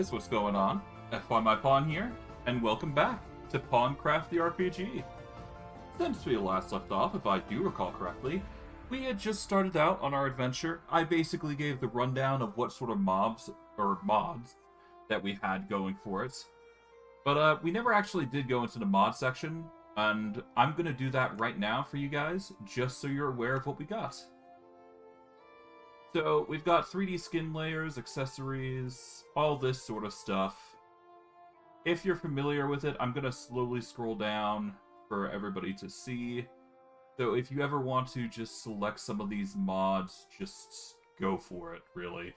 guys, what's going on? FY My Pawn here, and welcome back to Pawncraft RPG. Since we last left off, if I do recall correctly, we had just started out on our adventure. I basically gave the rundown of what sort of mobs, or mods, that we had going for it. But we never actually did go into the mod section, and I'm going to do that right now for you guys, just so you're aware of what we got. So, we've got 3D skin layers, accessories, all this sort of stuff. If you're familiar with it, I'm going to slowly scroll down for everybody to see. So if you ever want to just select some of these mods, just go for it, really.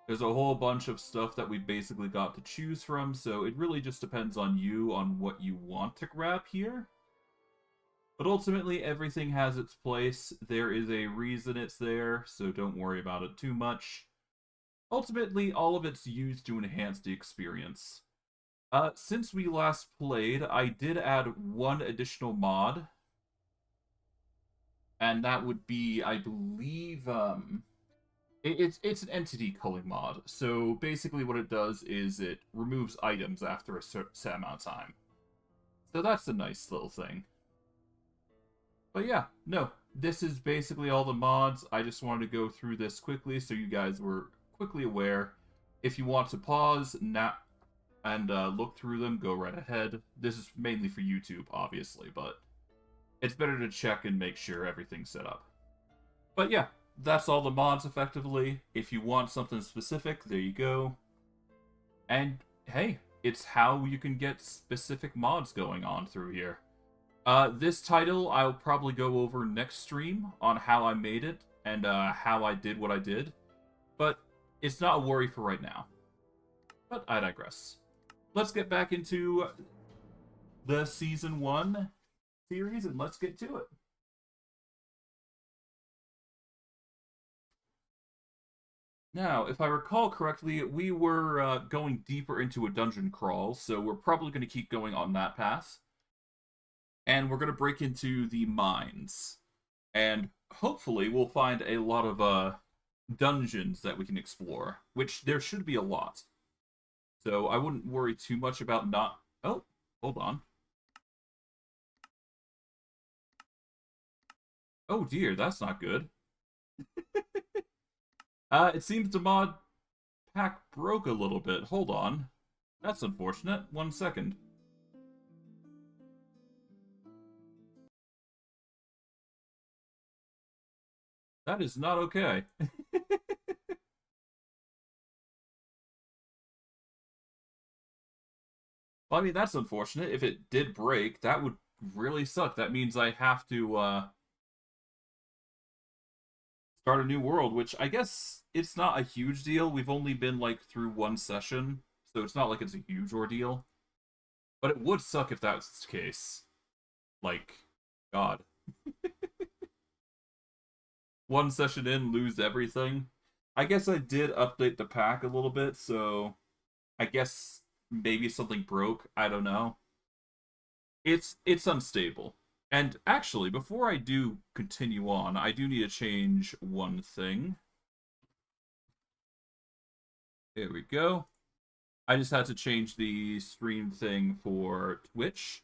There's a whole bunch of stuff that we basically got to choose from, so it really just depends on you on what you want to grab here. But ultimately, everything has its place. There is a reason it's there, so don't worry about it too much. Ultimately, all of it's used to enhance the experience. Since we last played, I did add one additional mod. And that would be, I believe, it's an entity culling mod. So basically what it does is it removes items after a set amount of time. So that's a nice little thing. But yeah, no, this is basically all the mods. I just wanted to go through this quickly so you guys were quickly aware. If you want to pause and look through them, go right ahead. This is mainly for YouTube, obviously, but it's better to check and make sure everything's set up. But yeah, that's all the mods, effectively. If you want something specific, there you go. And hey, it's how you can get specific mods going on through here. This title, I'll probably go over next stream on how I made it and how I did what I did. But it's not a worry for right now. But I digress. Let's get back into the Season 1 series and let's get to it. Now, if I recall correctly, we were going deeper into a dungeon crawl, so we're probably going to keep going on that path. And we're going to break into the mines. And hopefully we'll find a lot of dungeons that we can explore, which there should be a lot. So I wouldn't worry too much about not... Oh, hold on. Oh dear, that's not good. It seems the mod pack broke a little bit. Hold on. That's unfortunate. 1 second. That is not okay. Well, I mean, that's unfortunate. If it did break, that would really suck. That means I have to start a new world, which I guess it's not a huge deal. We've only been, like, through one session, so it's not like it's a huge ordeal. But it would suck if that was the case. Like, God. One session in, lose everything. I guess I did update the pack a little bit, so I guess maybe something broke. I don't know. It's unstable. And actually, before I do continue on, I do need to change one thing. There we go. I just had to change the stream thing for Twitch.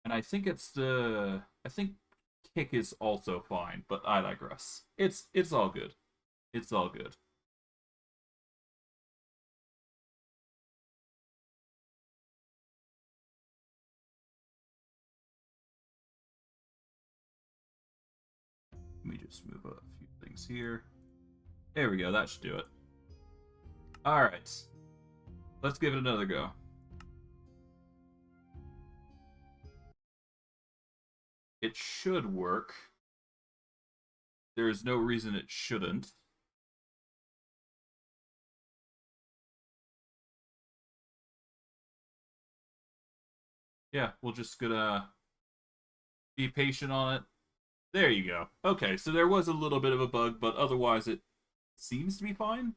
And I think it's the... I think Kick is also fine, but I digress. It's all good. It's all good. Let me just move a few things here. There we go, that should do it. Alright. Let's give it another go. It should work. There is no reason it shouldn't. Yeah, we're just gonna be patient on it. There you go. Okay, so there was a little bit of a bug, but otherwise it seems to be fine.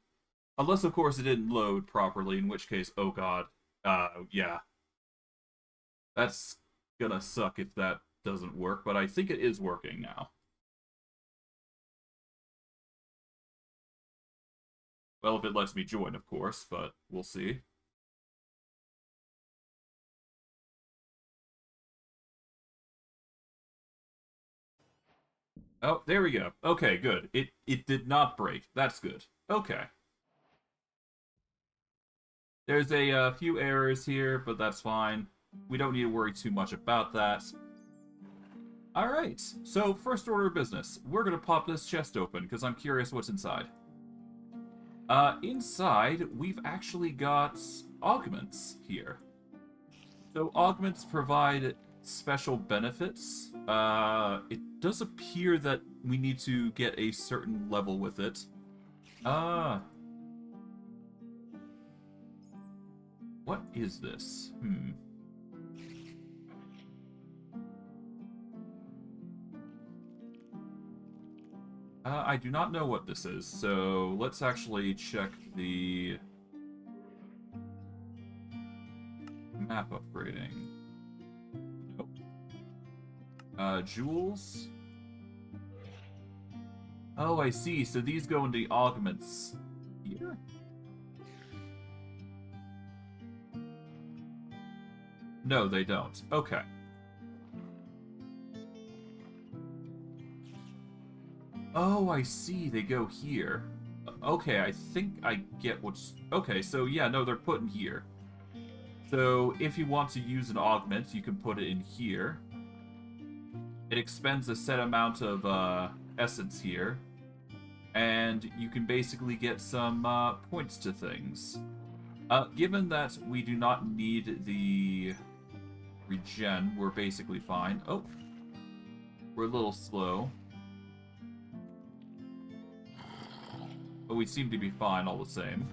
Unless, of course, it didn't load properly, in which case, oh god. Yeah. That's gonna suck if that doesn't work, but I think it is working now. Well, if it lets me join, of course, but we'll see. Oh, there we go. Okay, good. It did not break. That's good. Okay. There's a few errors here, but that's fine. We don't need to worry too much about that. Alright, so first order of business. We're going to pop this chest open, because I'm curious what's inside. Inside, we've actually got augments here. So augments provide special benefits. It does appear that we need to get a certain level with it. What is this? I do not know what this is, so let's actually check the map upgrading. Nope. Jewels? Oh, I see. So these go into augments here? No, they don't. Okay. Oh, I see. They go here. Okay, I think I get what's... Okay, so yeah, no, they're put in here. So if you want to use an augment, you can put it in here. It expends a set amount of essence here. And you can basically get some points to things. Given that we do not need the regen, we're basically fine. Oh, we're a little slow. But we seem to be fine all the same.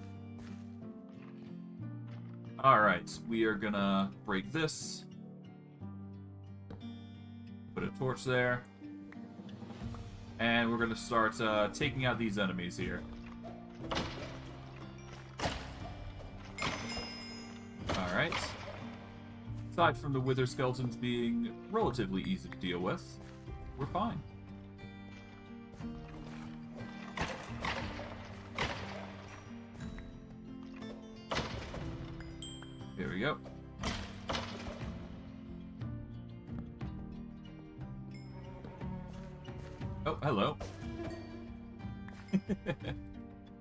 Alright, we are gonna break this. Put a torch there. And we're gonna start taking out these enemies here. Alright. Aside from the wither skeletons being relatively easy to deal with, we're fine. Here we go. Oh, hello.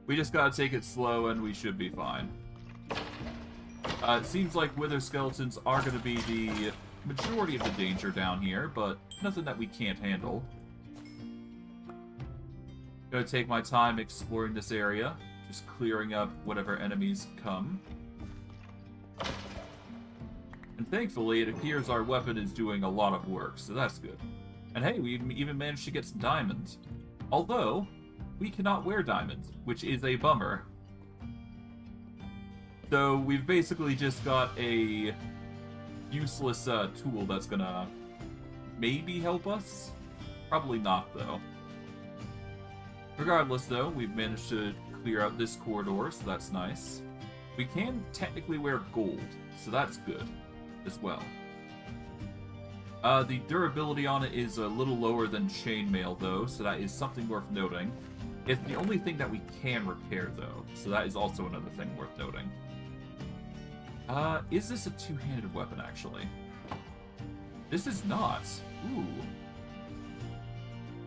We just gotta take it slow and we should be fine. It seems like wither skeletons are gonna be the majority of the danger down here, but nothing that we can't handle. Gonna take my time exploring this area, just clearing up whatever enemies come. And thankfully, it appears our weapon is doing a lot of work, so that's good. And hey, we even managed to get some diamonds. Although, we cannot wear diamonds, which is a bummer. So we've basically just got a useless tool that's gonna maybe help us. Probably not, though. Regardless, though, we've managed to clear out this corridor, so that's nice. We can technically wear gold, so that's good as well. The durability on it is a little lower than chainmail, though, so that is something worth noting. It's the only thing that we can repair, though, so that is also another thing worth noting. Is this a two-handed weapon, actually? This is not. Ooh.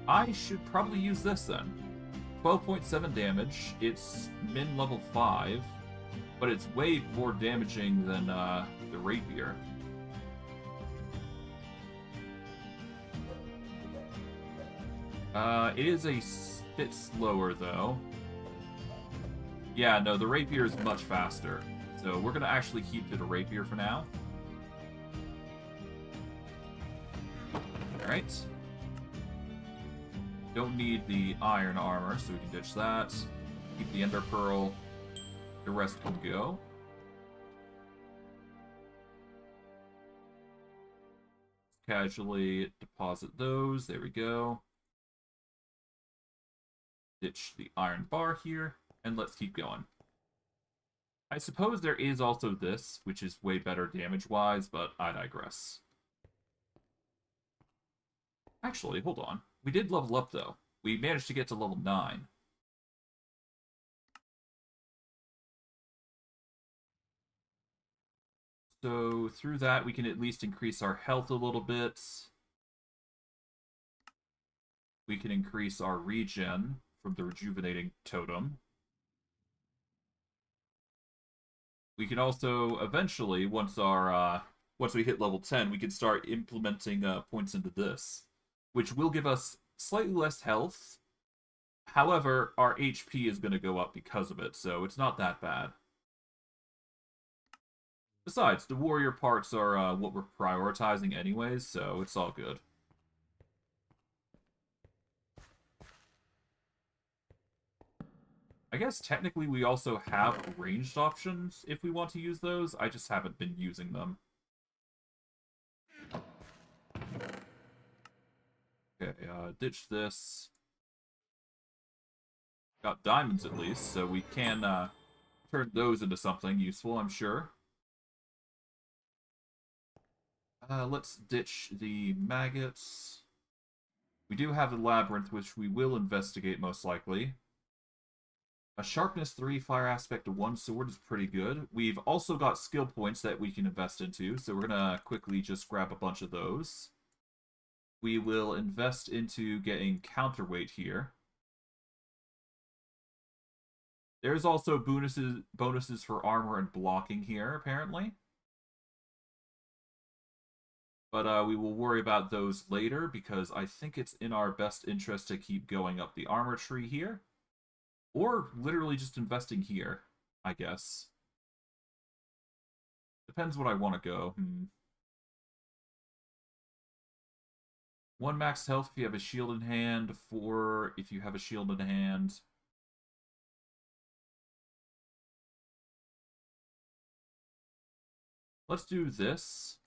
I should probably use this, then. 12.7 damage, it's min level 5, but it's way more damaging than, the rapier. It is a bit slower, though. Yeah, no, the rapier is much faster. So we're gonna actually keep to the rapier for now. Alright. Don't need the iron armor, so we can ditch that. Keep the ender pearl. The rest can go. Casually deposit those. There we go. Ditch the iron bar here, and let's keep going. I suppose there is also this, which is way better damage-wise, but I digress. Actually, hold on. We did level up, though. We managed to get to level 9. So through that, we can at least increase our health a little bit. We can increase our regen from the rejuvenating totem. We can also eventually, once we hit level 10, we can start implementing points into this, which will give us slightly less health. However, our HP is going to go up because of it, so it's not that bad. Besides, the warrior parts are what we're prioritizing anyways, so it's all good. I guess technically we also have ranged options if we want to use those. I just haven't been using them. Okay, ditch this. Got diamonds at least, so we can turn those into something useful, I'm sure. Let's ditch the maggots. We do have the labyrinth, which we will investigate most likely. A sharpness 3, fire aspect to 1 sword is pretty good. We've also got skill points that we can invest into, so we're going to quickly just grab a bunch of those. We will invest into getting counterweight here. There's also bonuses for armor and blocking here, apparently. But we will worry about those later, because I think it's in our best interest to keep going up the armor tree here. Or literally just investing here, I guess. Depends what I want to go. 1 max health if you have a shield in hand, 4 if you have a shield in hand. Let's do this.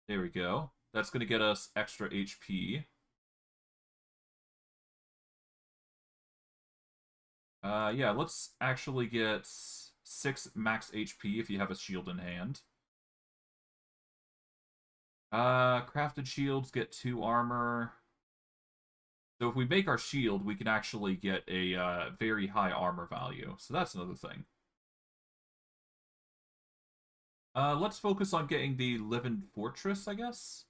There we go. That's going to get us extra HP. Yeah, let's actually get 6 max HP if you have a shield in hand. Crafted shields get 2 armor. So if we make our shield, we can actually get a very high armor value. So that's another thing. Let's focus on getting the Living Fortress, I guess.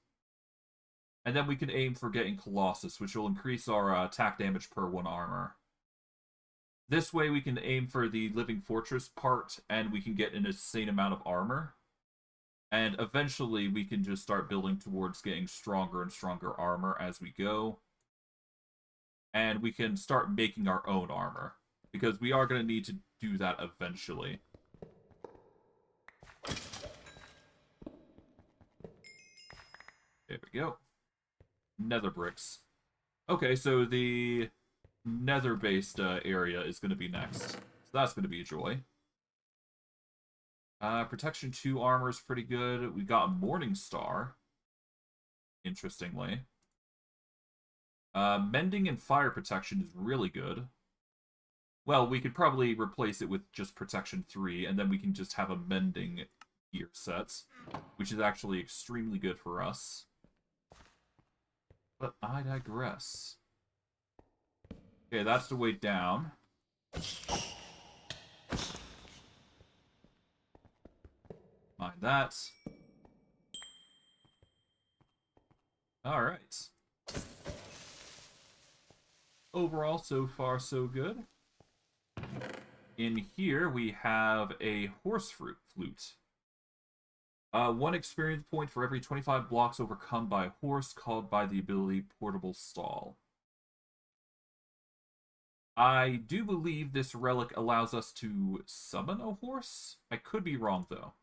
And then we can aim for getting Colossus, which will increase our attack damage per 1 armor. This way we can aim for the Living Fortress part, and we can get an insane amount of armor. And eventually we can just start building towards getting stronger and stronger armor as we go. And we can start making our own armor, because we are going to need to do that eventually. There we go. Nether bricks. Okay, so the nether-based area is going to be next. So that's going to be a joy. Protection 2 armor is pretty good. We got Morning Star, interestingly. Mending and fire protection is really good. Well, we could probably replace it with just protection 3, and then we can just have a mending gear set, which is actually extremely good for us. But I digress. Okay, that's the way down. Mind that. Alright. Overall, so far, so good. In here, we have a horse flute. 1 experience point for every 25 blocks overcome by a horse, called by the ability Portable Stall. I do believe this relic allows us to summon a horse. I could be wrong, though.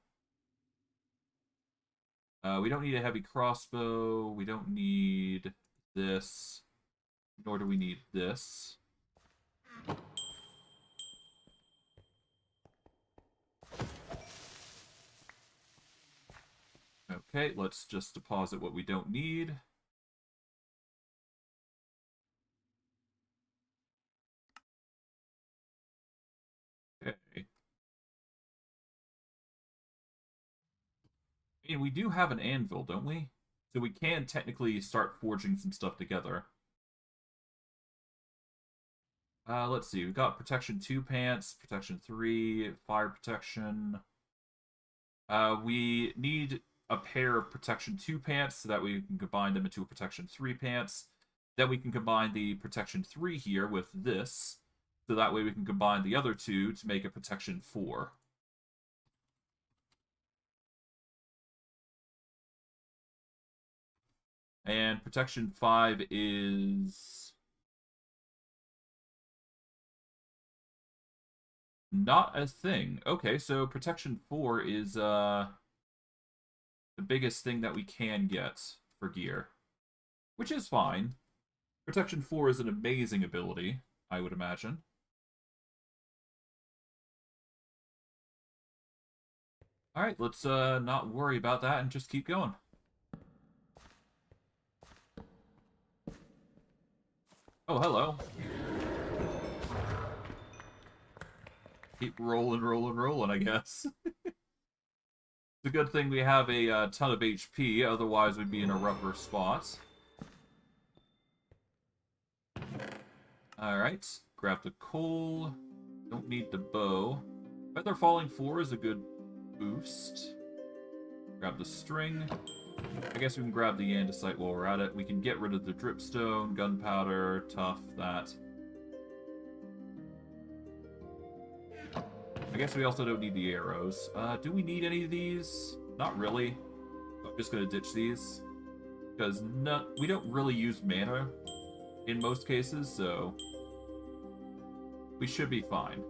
We don't need a heavy crossbow. We don't need this. Nor do we need this. Okay, let's just deposit what we don't need. Okay. And we do have an anvil, don't we? So we can technically start forging some stuff together. Let's see. We've got protection 2 pants, protection 3, fire protection. We need a pair of Protection 2 pants so that we can combine them into a Protection 3 pants. Then we can combine the Protection 3 here with this, so that way we can combine the other two to make a Protection 4. And Protection 5 is not a thing. Okay, so Protection 4 is the biggest thing that we can get for gear, which is fine. Protection 4 is an amazing ability, I would imagine. Alright, let's not worry about that and just keep going. Oh, hello. Keep rolling, I guess. It's a good thing we have a ton of HP, otherwise we'd be in a rougher spot. Alright, grab the coal. Don't need the bow. Feather Falling 4 is a good boost. Grab the string. I guess we can grab the andesite while we're at it. We can get rid of the dripstone, gunpowder, tough, that. I guess we also don't need the arrows. Do we need any of these? Not really. I'm just gonna ditch these. Because we don't really use mana in most cases, so we should be fine.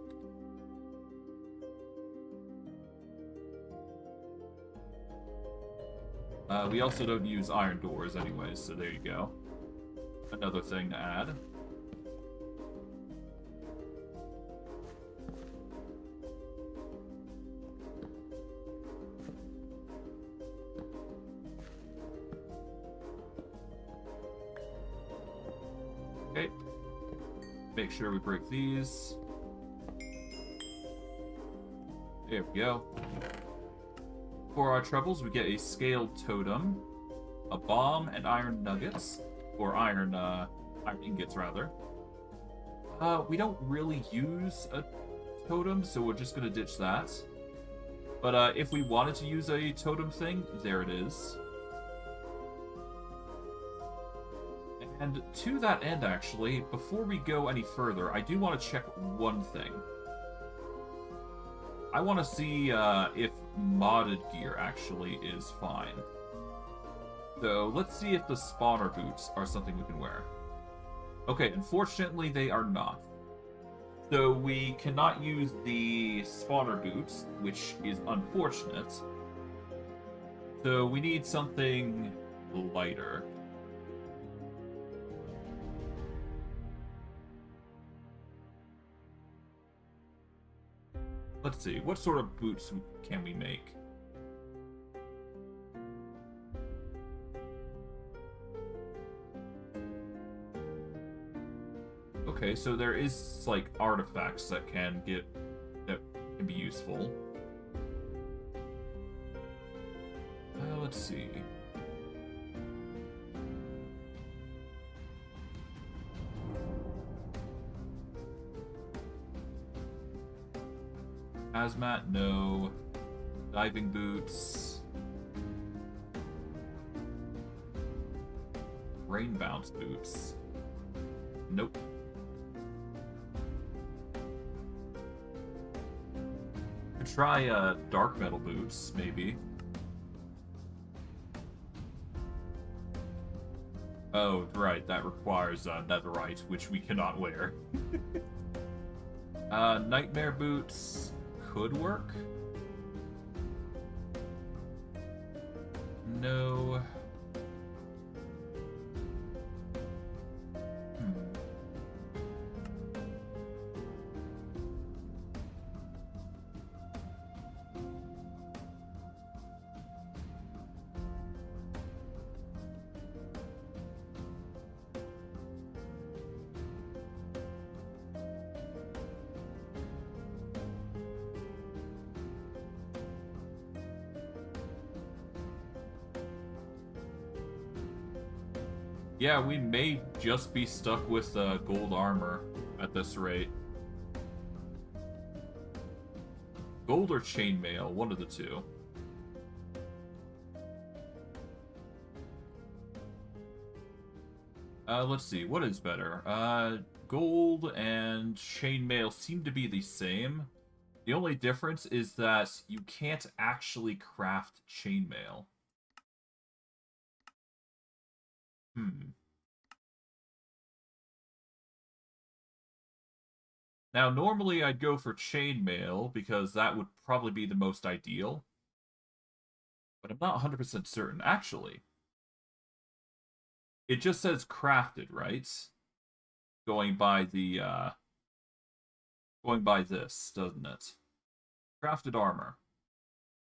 We also don't use iron doors anyways, so there you go. Another thing to add. Okay. Make sure we break these. There we go. For our troubles, we get a scaled totem, a bomb, and iron nuggets. Or iron ingots, rather. We don't really use a totem, so we're just going to ditch that. But if we wanted to use a totem thing, there it is. And to that end, actually, before we go any further, I do want to check one thing. I want to see if modded gear actually is fine. So let's see if the spawner boots are something we can wear. Okay, unfortunately they are not. So we cannot use the spawner boots, which is unfortunate. So we need something lighter. Let's see, what sort of boots can we make? Okay, so there is, like, artifacts that can be useful. Let's see. Hazmat, no. Diving boots. Rain bounce boots. Nope. Could try dark metal boots, maybe. Oh, right, that requires netherite, which we cannot wear. Nightmare boots could work. No. Yeah, we may just be stuck with gold armor at this rate. Gold or chainmail, one of the two. Let's see, what is better? Gold and chainmail seem to be the same. The only difference is that you can't actually craft chainmail. Now, normally I'd go for chainmail because that would probably be the most ideal. But I'm not 100% certain. Actually, it just says crafted, right? Going by the, going by this, doesn't it? Crafted armor.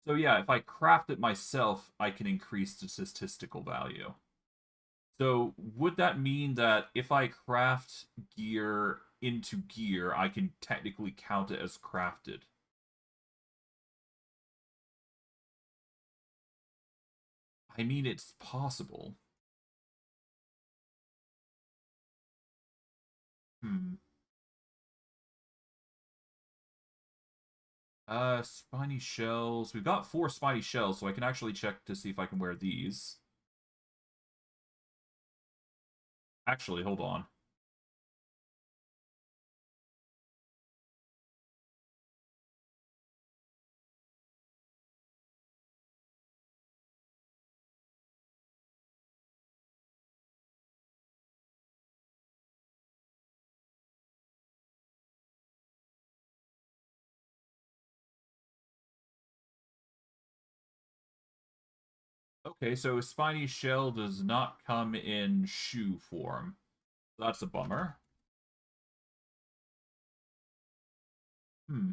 So yeah, if I craft it myself, I can increase the statistical value. So would that mean that if I craft gear into gear, I can technically count it as crafted? I mean, it's possible. Hmm. Spiny shells. We've got 4 spiny shells, so I can actually check to see if I can wear these. Actually, hold on. Okay, so spiny shell does not come in shoe form. That's a bummer. Hmm.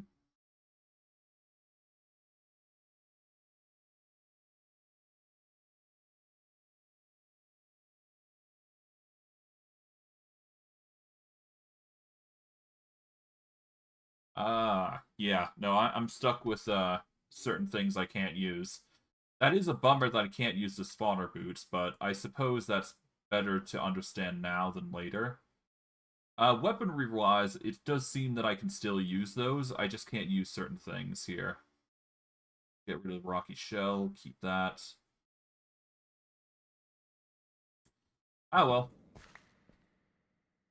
Yeah. No, I'm stuck with certain things I can't use. That is a bummer that I can't use the spawner boots, but I suppose that's better to understand now than later. Weaponry-wise, it does seem that I can still use those. I just can't use certain things here. Get rid of the rocky shell, keep that. Ah, well.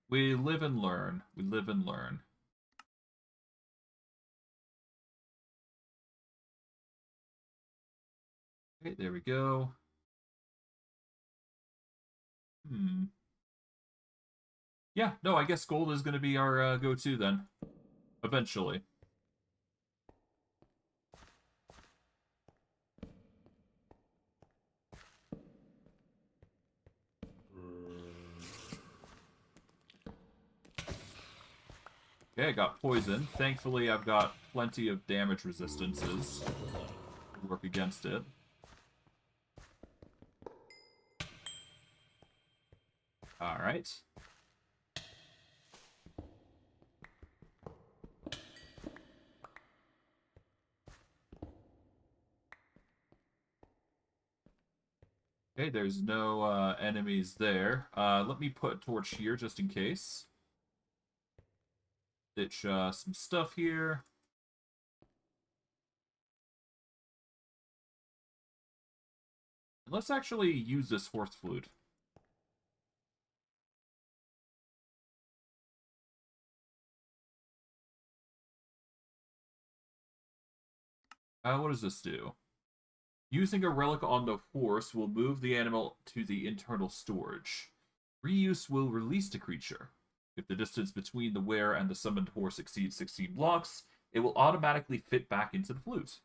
We live and learn. We live and learn. Okay, there we go. Hmm. Yeah, no, I guess gold is going to be our go-to then. Eventually. Okay, I got poison. Thankfully, I've got plenty of damage resistances to work against it. Alright. Okay, there's no enemies there. Let me put a torch here just in case. Ditch some stuff here. And let's actually use this horse flute. What does this do? Using a relic on the horse will move the animal to the internal storage. Reuse will release the creature. If the distance between the wearer and the summoned horse exceeds 16 blocks, it will automatically fit back into the flute.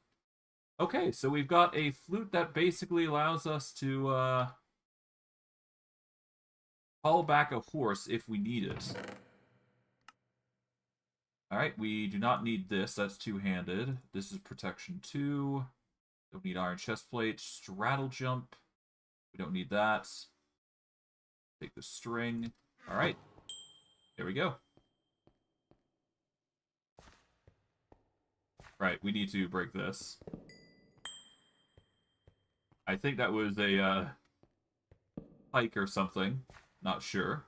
Okay, so we've got a flute that basically allows us to call back a horse if we need it. Alright, we do not need this. That's two-handed. This is protection 2. Don't need iron chestplate. Straddle jump. We don't need that. Take the string. Alright. There we go. Right, we need to break this. I think that was a pike or something. Not sure.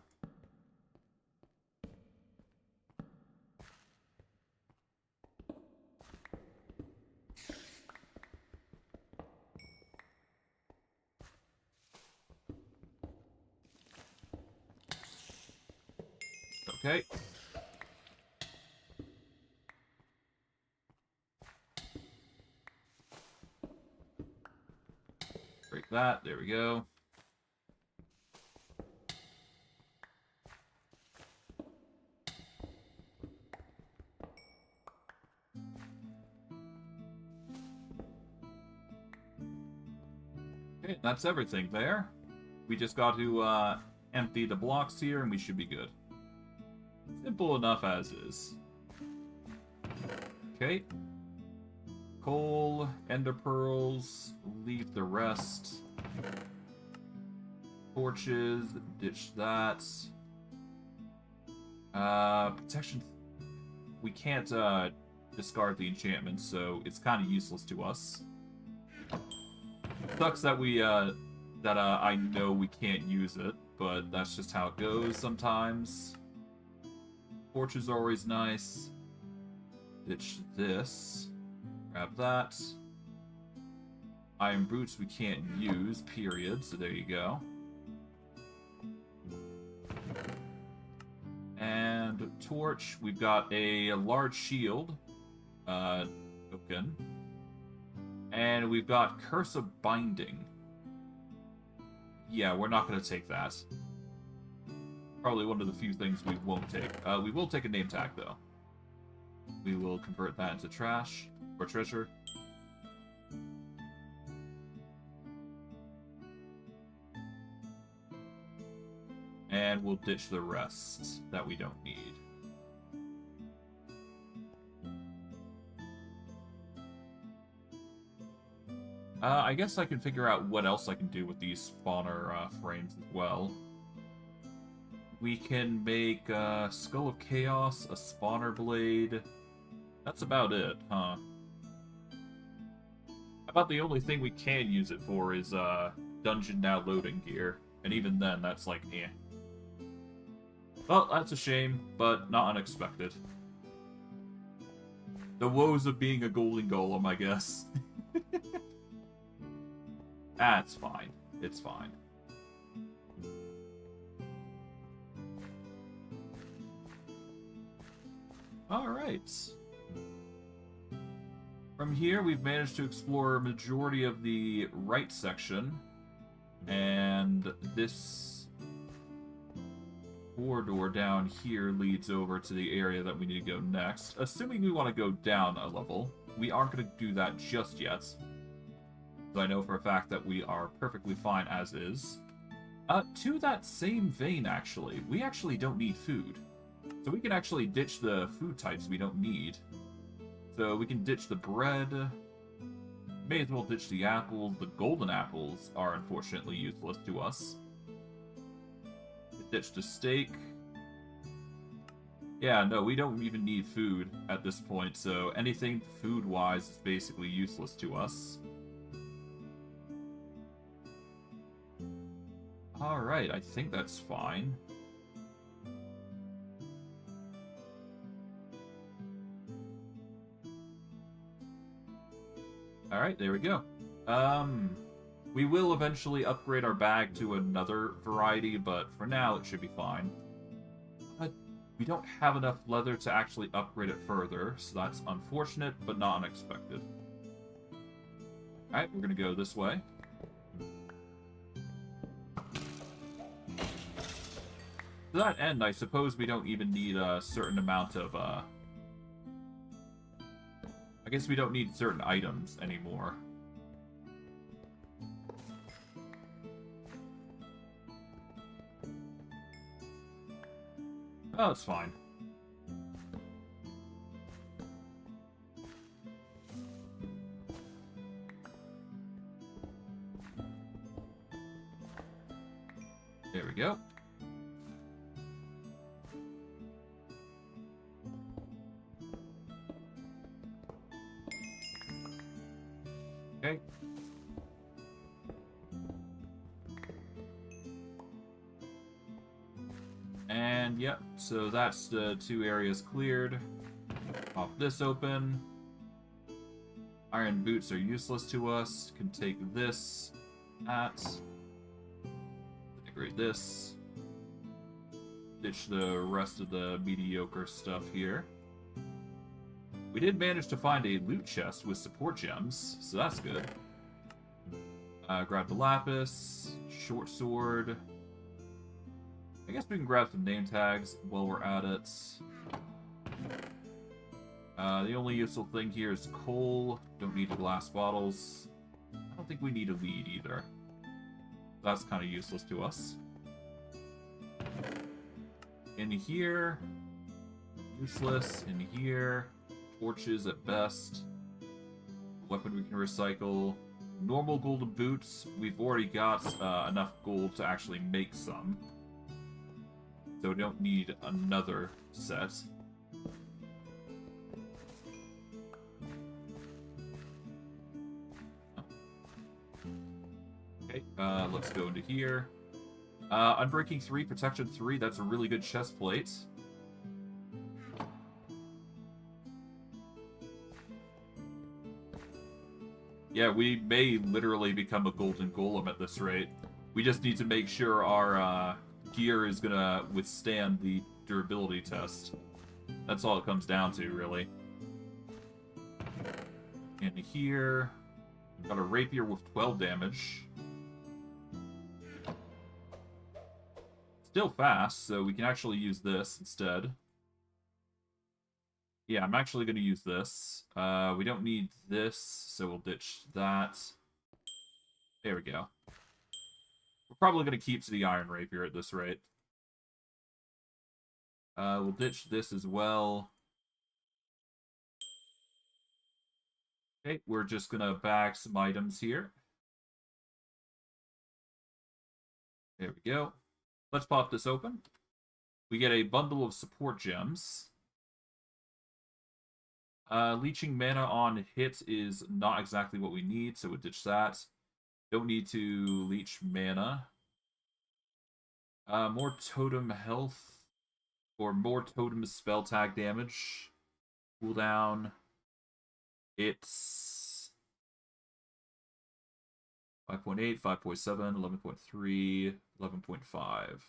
Okay. Break that. There we go. Okay, that's everything there. We just got to empty the blocks here and we should be good. Simple enough as is. Okay. Coal, ender pearls, leave the rest. Torches, ditch that. Protection. We can't discard the enchantment, so it's kind of useless to us. Sucks that I know we can't use it, but that's just how it goes sometimes. Torches are always nice. Ditch this. Grab that. Iron boots we can't use, period, so there you go. And torch, we've got a large shield. Token. And we've got Curse of Binding. Yeah, we're not going to take that. Probably one of the few things we won't take. We will take a name tag, though. We will convert that into trash, or treasure. And we'll ditch the rest that we don't need. I guess I can figure out what else I can do with these spawner frames as well. We can make Skull of Chaos, a spawner blade. That's about it, huh? About the only thing we can use it for is dungeon now loading gear. And even then, that's like, eh. Well, that's a shame, but not unexpected. The woes of being a golden golem, I guess. That's fine. It's fine. Alright. From here, we've managed to explore a majority of the right section. And this corridor down here leads over to the area that we need to go next. Assuming we want to go down a level. We aren't going to do that just yet. So I know for a fact that we are perfectly fine as is. To that same vein, actually, we actually don't need food. So we can actually ditch the food types we don't need. So we can ditch the bread. May as well ditch the apples. The golden apples are unfortunately useless to us. Ditch the steak. Yeah, no, we don't even need food at this point, so anything food-wise is basically useless to us. Alright, I think that's fine. Alright, there we go. We will eventually upgrade our bag to another variety, but for now it should be fine. But we don't have enough leather to actually upgrade it further, so that's unfortunate, but not unexpected. Alright, we're gonna go this way. To that end, I suppose we don't even need a certain amount of, I guess we don't need certain items anymore. Oh, it's fine. There we go. Okay. And yep, so that's the two areas cleared. Pop this open. Iron boots are useless to us. Can take this, that. Integrate this. ditch the rest of the mediocre stuff here. We did manage to find a loot chest with support gems, so that's good. Grab the lapis, short sword. I guess we can grab some name tags while we're at it. The only useful thing here is coal. Don't need the glass bottles. I don't think we need a lead either. That's kind of useless to us. In here, useless. In here, torches at best. Weapon we can recycle. Normal golden boots. We've already got enough gold to actually make some. So we don't need another set. Okay, let's go into here. Unbreaking 3, Protection 3, that's a really good chest plate. Yeah, we may literally become a golden golem at this rate. We just need to make sure our gear is gonna withstand the durability test. That's all it comes down to, really. In here, got a rapier with 12 damage. Still fast, so we can actually use this instead. Yeah, I'm actually going to use this. We don't need this, so we'll ditch that. There we go. We're probably going to keep to the iron rapier at this rate. We'll ditch this as well. Okay, we're just going to bag some items here. There we go. Let's pop this open. We get a bundle of support gems. Leeching mana on hit is not exactly what we need, so we'll ditch that. Don't need to leech mana. More totem health, or more totem spell tag damage. Cooldown. It's 5.8, 5.7, 11.3, 11.5.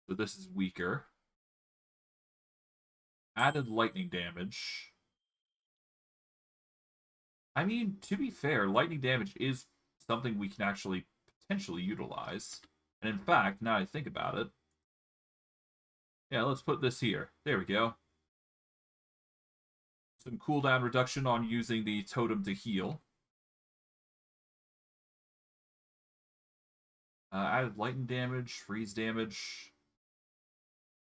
So this is weaker. Added lightning damage. I mean, to be fair, lightning damage is something we can actually potentially utilize. And in fact, now I think about it, yeah, let's put this here. There we go. Some cooldown reduction on using the totem to heal. Added lightning damage, freeze damage.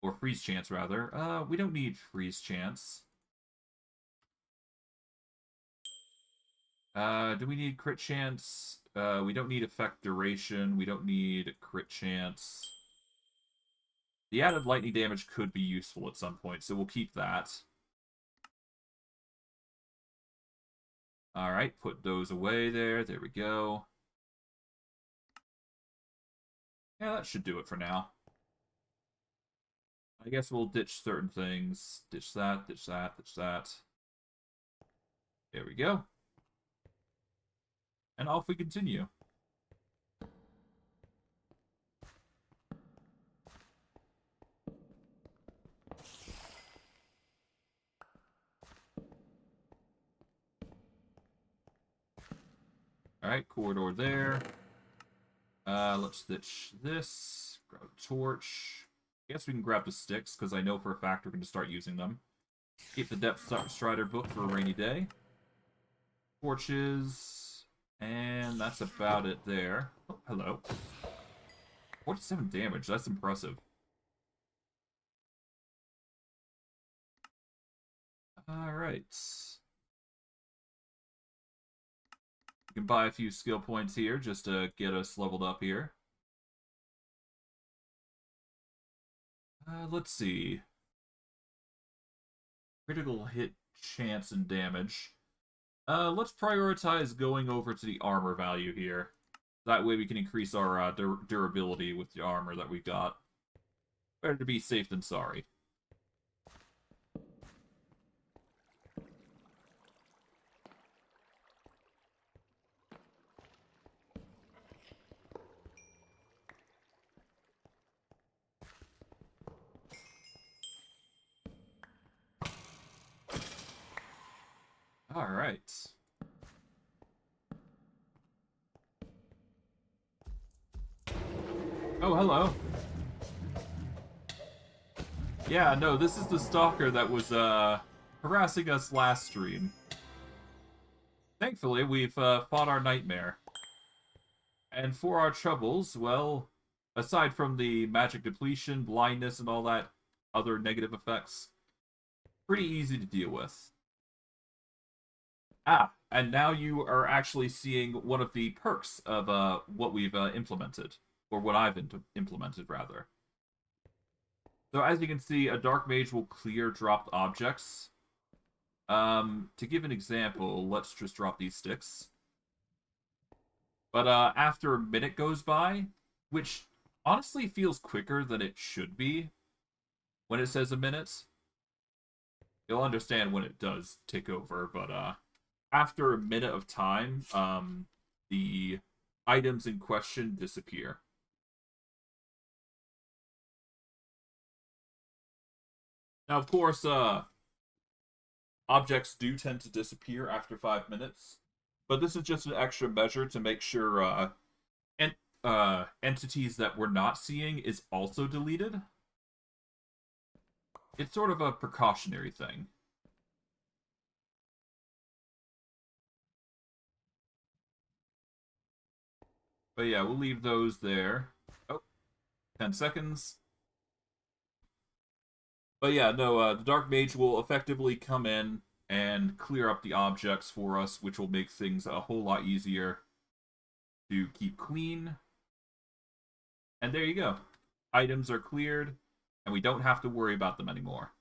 Or freeze chance, rather. We don't need freeze chance. Do we need crit chance? We don't need effect duration. We don't need crit chance. The added lightning damage could be useful at some point, so we'll keep that. Alright, put those away there. There we go. Yeah, that should do it for now. I guess we'll ditch certain things. Ditch that, ditch that, ditch that. There we go. And off we continue. Alright, corridor there. Let's ditch this. Grab a torch. I guess we can grab the sticks, because I know for a fact we're going to start using them. Keep the Depth Strider book for a rainy day. Torches. And that's about it there. Oh, hello. 47 damage, that's impressive. Alright. We can buy a few skill points here, just to get us leveled up here. Let's see. Critical hit chance and damage. Let's prioritize going over to the armor value here. That way we can increase our durability with the armor that we've got. Better to be safe than sorry. Alright. Oh, hello. Yeah, no, this is the stalker that was, harassing us last stream. Thankfully, we've, fought our nightmare. And for our troubles, well, aside from the magic depletion, blindness, and all that other negative effects, pretty easy to deal with. Ah, and now you are actually seeing one of the perks of what we've implemented, or what I've implemented, rather. So as you can see, a Dark Mage will clear dropped objects. To give an example, let's just drop these sticks. But after a minute goes by, which honestly feels quicker than it should be when it says a minute. You'll understand when it does tick over, but after a minute of time, the items in question disappear. Now, of course, objects do tend to disappear after 5 minutes, but this is just an extra measure to make sure entities that we're not seeing is also deleted. It's sort of a precautionary thing. But yeah, we'll leave those there. Oh, 10 seconds. But yeah, no, the Dark Mage will effectively come in and clear up the objects for us, which will make things a whole lot easier to keep clean. And there you go. Items are cleared, and we don't have to worry about them anymore.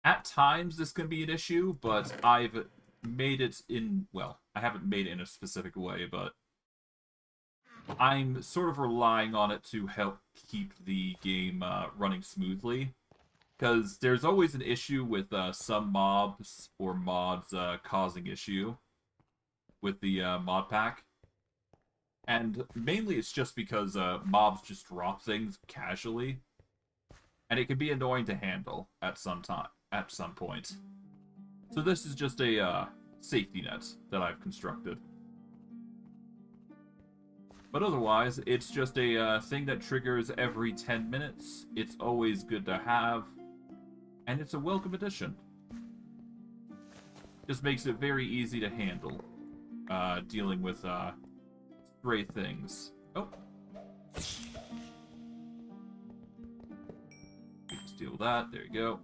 At times, this can be an issue, but I've made it in... Well, I haven't made it in a specific way, but I'm sort of relying on it to help keep the game running smoothly. Because there's always an issue with some mobs or mods causing issue with the mod pack. And mainly it's just because mobs just drop things casually. And it can be annoying to handle at some point. So this is just a safety net that I've constructed. But otherwise, it's just a thing that triggers every 10 minutes. It's always good to have. And it's a welcome addition. Just makes it very easy to handle. Dealing with stray things. Oh. We just deal with that. There you go.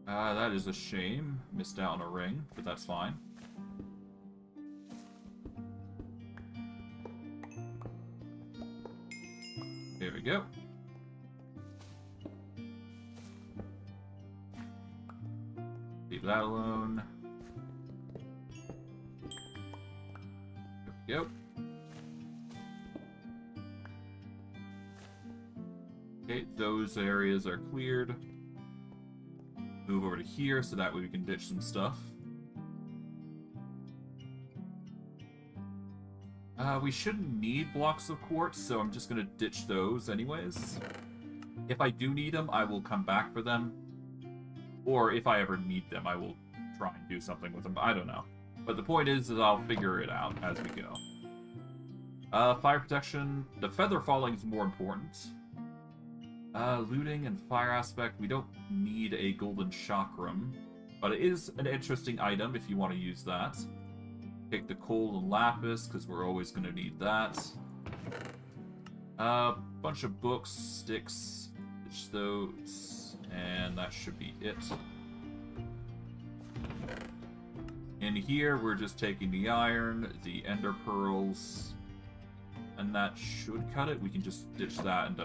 That is a shame. Missed out on a ring, but that's fine. There we go. Leave that alone. There we go. Okay, those areas are cleared. Move over to here so that way we can ditch some stuff. We shouldn't need blocks of quartz, so I'm just going to ditch those anyways. If I do need them, I will come back for them. Or if I ever need them, I will try and do something with them. I don't know. But the point is I'll figure it out as we go. Fire protection. The feather falling is more important. Looting and fire aspect. We don't need a golden chakram. But it is an interesting item if you want to use that. Take the coal and lapis, because we're always going to need that. Bunch of books, sticks, ditch those, and that should be it. In here, we're just taking the iron, the ender pearls, and that should cut it. We can just ditch that and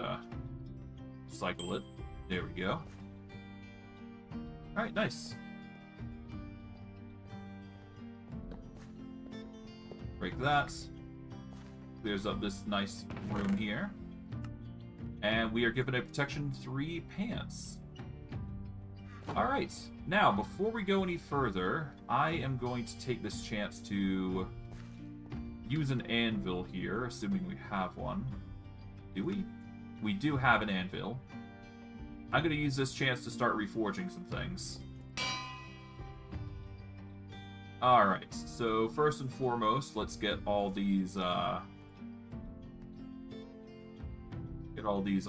cycle it. There we go. Alright, nice. Break that. Clears up this nice room here. And we are given a protection 3 pants. Alright, now before we go any further, I am going to take this chance to use an anvil here, assuming we have one. Do we? we do have an anvil. I'm going to use this chance to start reforging some things. Alright, so first and foremost, let's get all these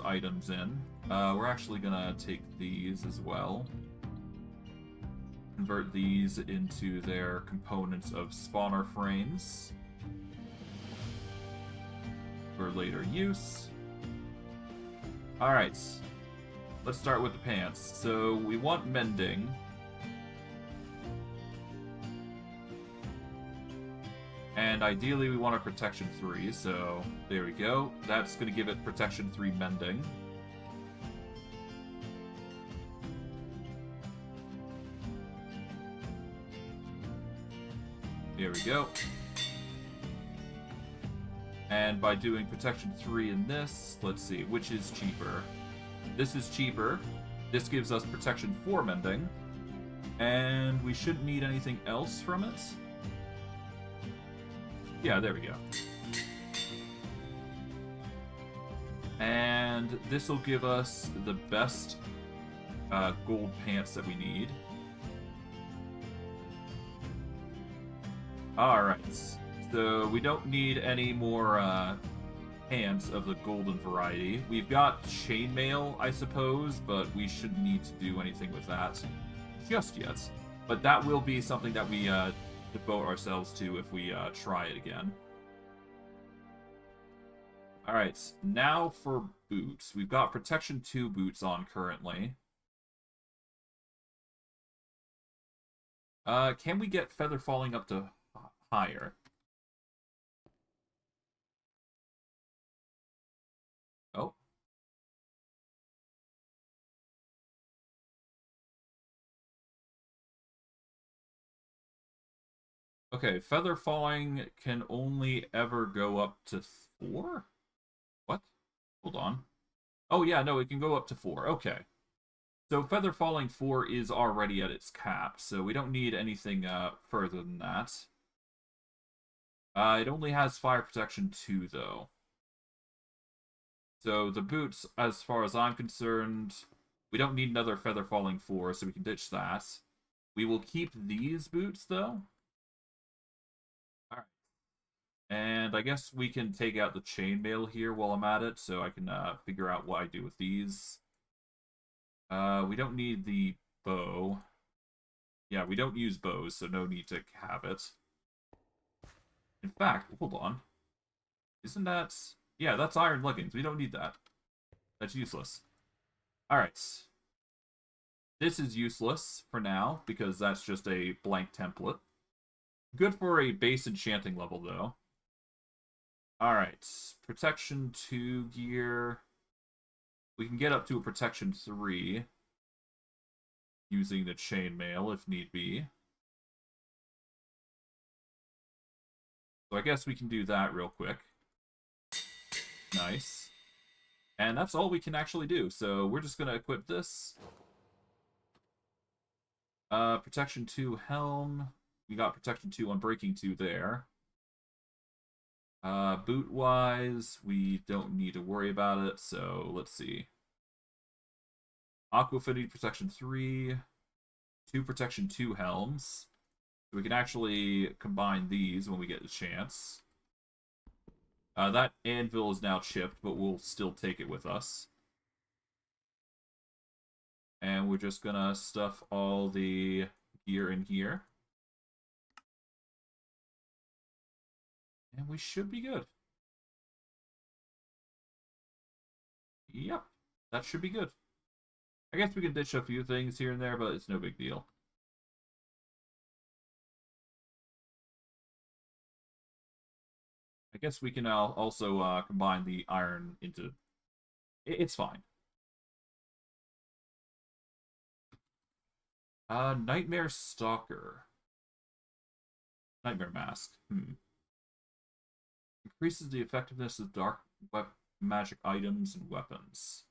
items in. We're actually gonna take these as well. Convert these into their components of spawner frames for later use. Alright, let's start with the pants. So we want mending. And ideally we want a protection 3, so there we go. That's going to give it protection 3 mending. There we go. And by doing protection 3 in this, let's see, which is cheaper? This is cheaper. This gives us protection 4 mending. And we shouldn't need anything else from it. Yeah, there we go. And this will give us the best gold pants that we need. Alright, so we don't need any more pants of the golden variety. We've got chainmail, I suppose, but we shouldn't need to do anything with that just yet. But that will be something that we devote ourselves to if we try it again. Alright, now for boots. We've got protection 2 boots on currently. Can we get feather falling up to higher? Oh. Okay, feather falling can only ever go up to 4? What? Hold on. Oh yeah, no, it can go up to 4. Okay. So feather falling 4 is already at its cap, so we don't need anything further than that. It only has fire protection 2, though. So the boots, as far as I'm concerned, we don't need another feather falling 4, so we can ditch that. We will keep these boots, though. Alright. And I guess we can take out the chainmail here while I'm at it, so I can figure out what I do with these. We don't need the bow. Yeah, we don't use bows, so no need to have it. In fact, hold on. Isn't that... Yeah, that's iron leggings. We don't need that. That's useless. Alright. This is useless for now, because that's just a blank template. Good for a base enchanting level, though. Alright. Protection 2 gear. We can get up to a protection 3. Using the chainmail, if need be. So I guess we can do that real quick. Nice. And that's all we can actually do. So we're just going to equip this. Protection 2 helm. We got protection 2 on breaking 2 there. Boot-wise, we don't need to worry about it. So let's see. Aqua Affinity protection 3. 2 protection 2 helms. So we can actually combine these when we get the chance. That anvil is now chipped, but we'll still take it with us. And we're just gonna stuff all the gear in here. And we should be good. Yep, that should be good. I guess we can ditch a few things here and there, but it's no big deal. I guess we can also combine the iron into... It's fine. Nightmare Stalker. Nightmare Mask. Increases the effectiveness of dark magic items and weapons.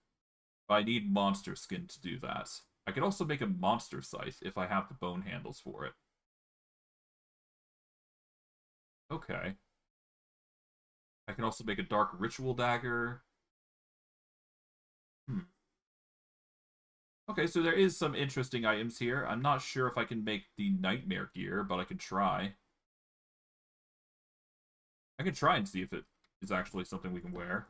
I need monster skin to do that. I could also make a monster scythe if I have the bone handles for it. Okay. I can also make a dark ritual dagger. Okay, so there is some interesting items here. I'm not sure if I can make the nightmare gear, but I can try. I can try and see if it is actually something we can wear.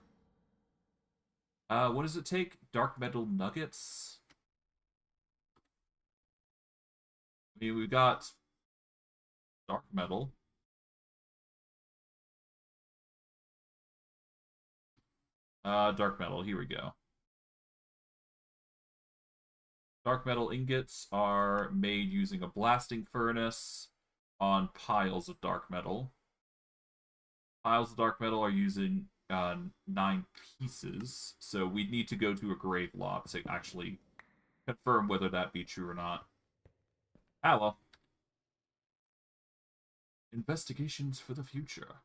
What does it take? Dark metal nuggets? I mean, we've got dark metal. Dark metal, here we go. Dark metal ingots are made using a blasting furnace on piles of dark metal. Piles of dark metal are using 9 pieces, so we'd need to go to a grave lot to actually confirm whether that be true or not. Ah, well. Investigations for the future.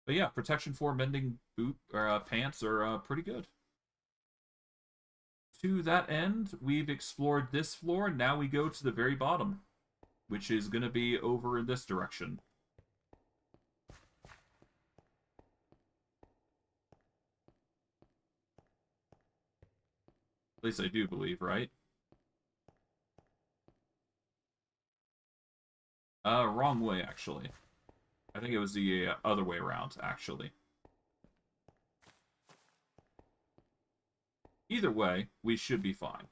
But yeah, protection 4 mending boot or pants are pretty good. To that end, we've explored this floor. Now we go to the very bottom, which is going to be over in this direction. At least I do believe, right? Wrong way, actually. I think it was the other way around, actually. Either way, we should be fine.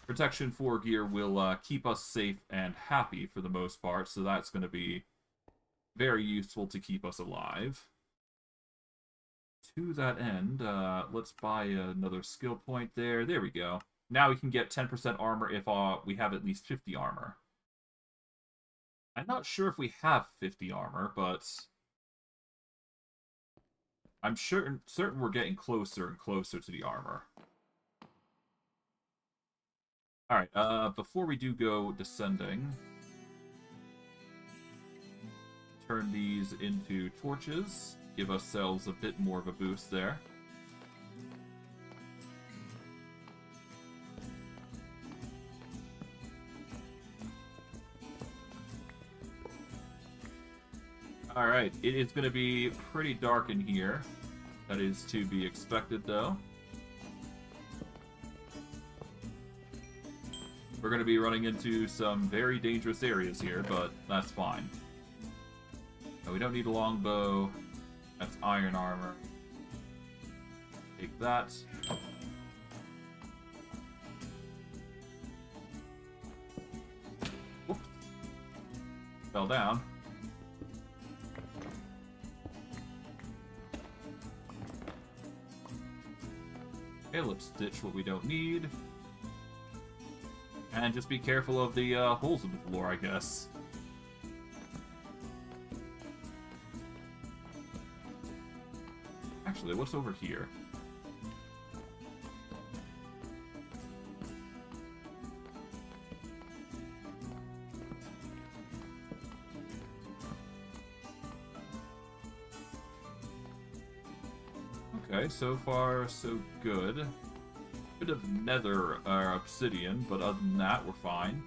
Protection 4 gear will keep us safe and happy for the most part, so that's going to be very useful to keep us alive. To that end, let's buy another skill point there. There we go. Now we can get 10% armor if we have at least 50 armor. I'm not sure if we have 50 armor, but I'm certain we're getting closer and closer to the armor. Alright, before we do go descending, turn these into torches. Give ourselves a bit more of a boost there. Alright, it is going to be pretty dark in here. That is to be expected, though. We're going to be running into some very dangerous areas here, but that's fine. No, we don't need a longbow. That's iron armor. Take that. Whoops. Fell down. Okay, let's ditch what we don't need. And just be careful of the holes in the floor, I guess. Actually, what's over here? Okay, so far so good. Bit of nether obsidian, but other than that, we're fine.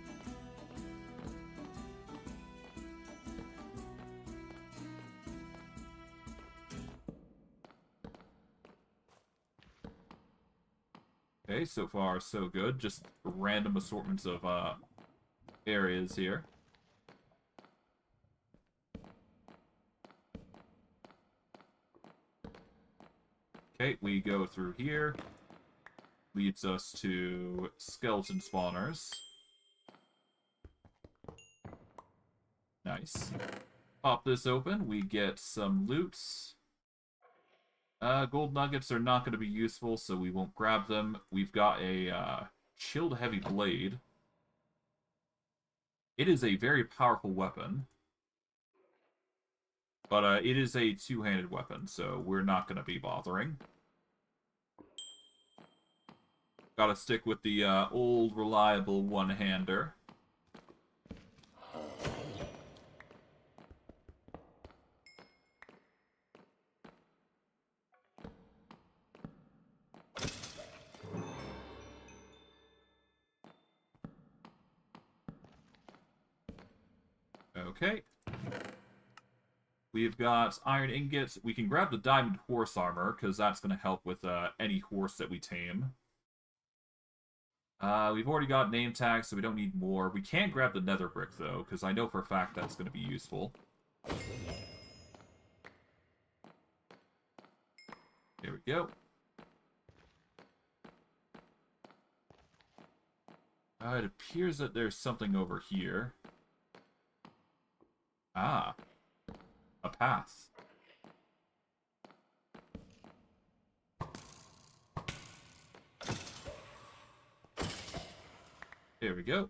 Okay, so far so good. Just random assortments of areas here. Okay, we go through here. Leads us to skeleton spawners. Nice. Pop this open, we get some loots. Gold nuggets are not going to be useful, so we won't grab them. We've got a chilled heavy blade. It is a very powerful weapon. But it is a two-handed weapon, so we're not going to be bothering. Gotta stick with the old, reliable one-hander. Okay. We've got iron ingots. We can grab the diamond horse armor, because that's going to help with any horse that we tame. We've already got name tags, so we don't need more. We can't grab the nether brick, though, because I know for a fact that's going to be useful. There we go. It appears that there's something over here. Ah. A path. There we go.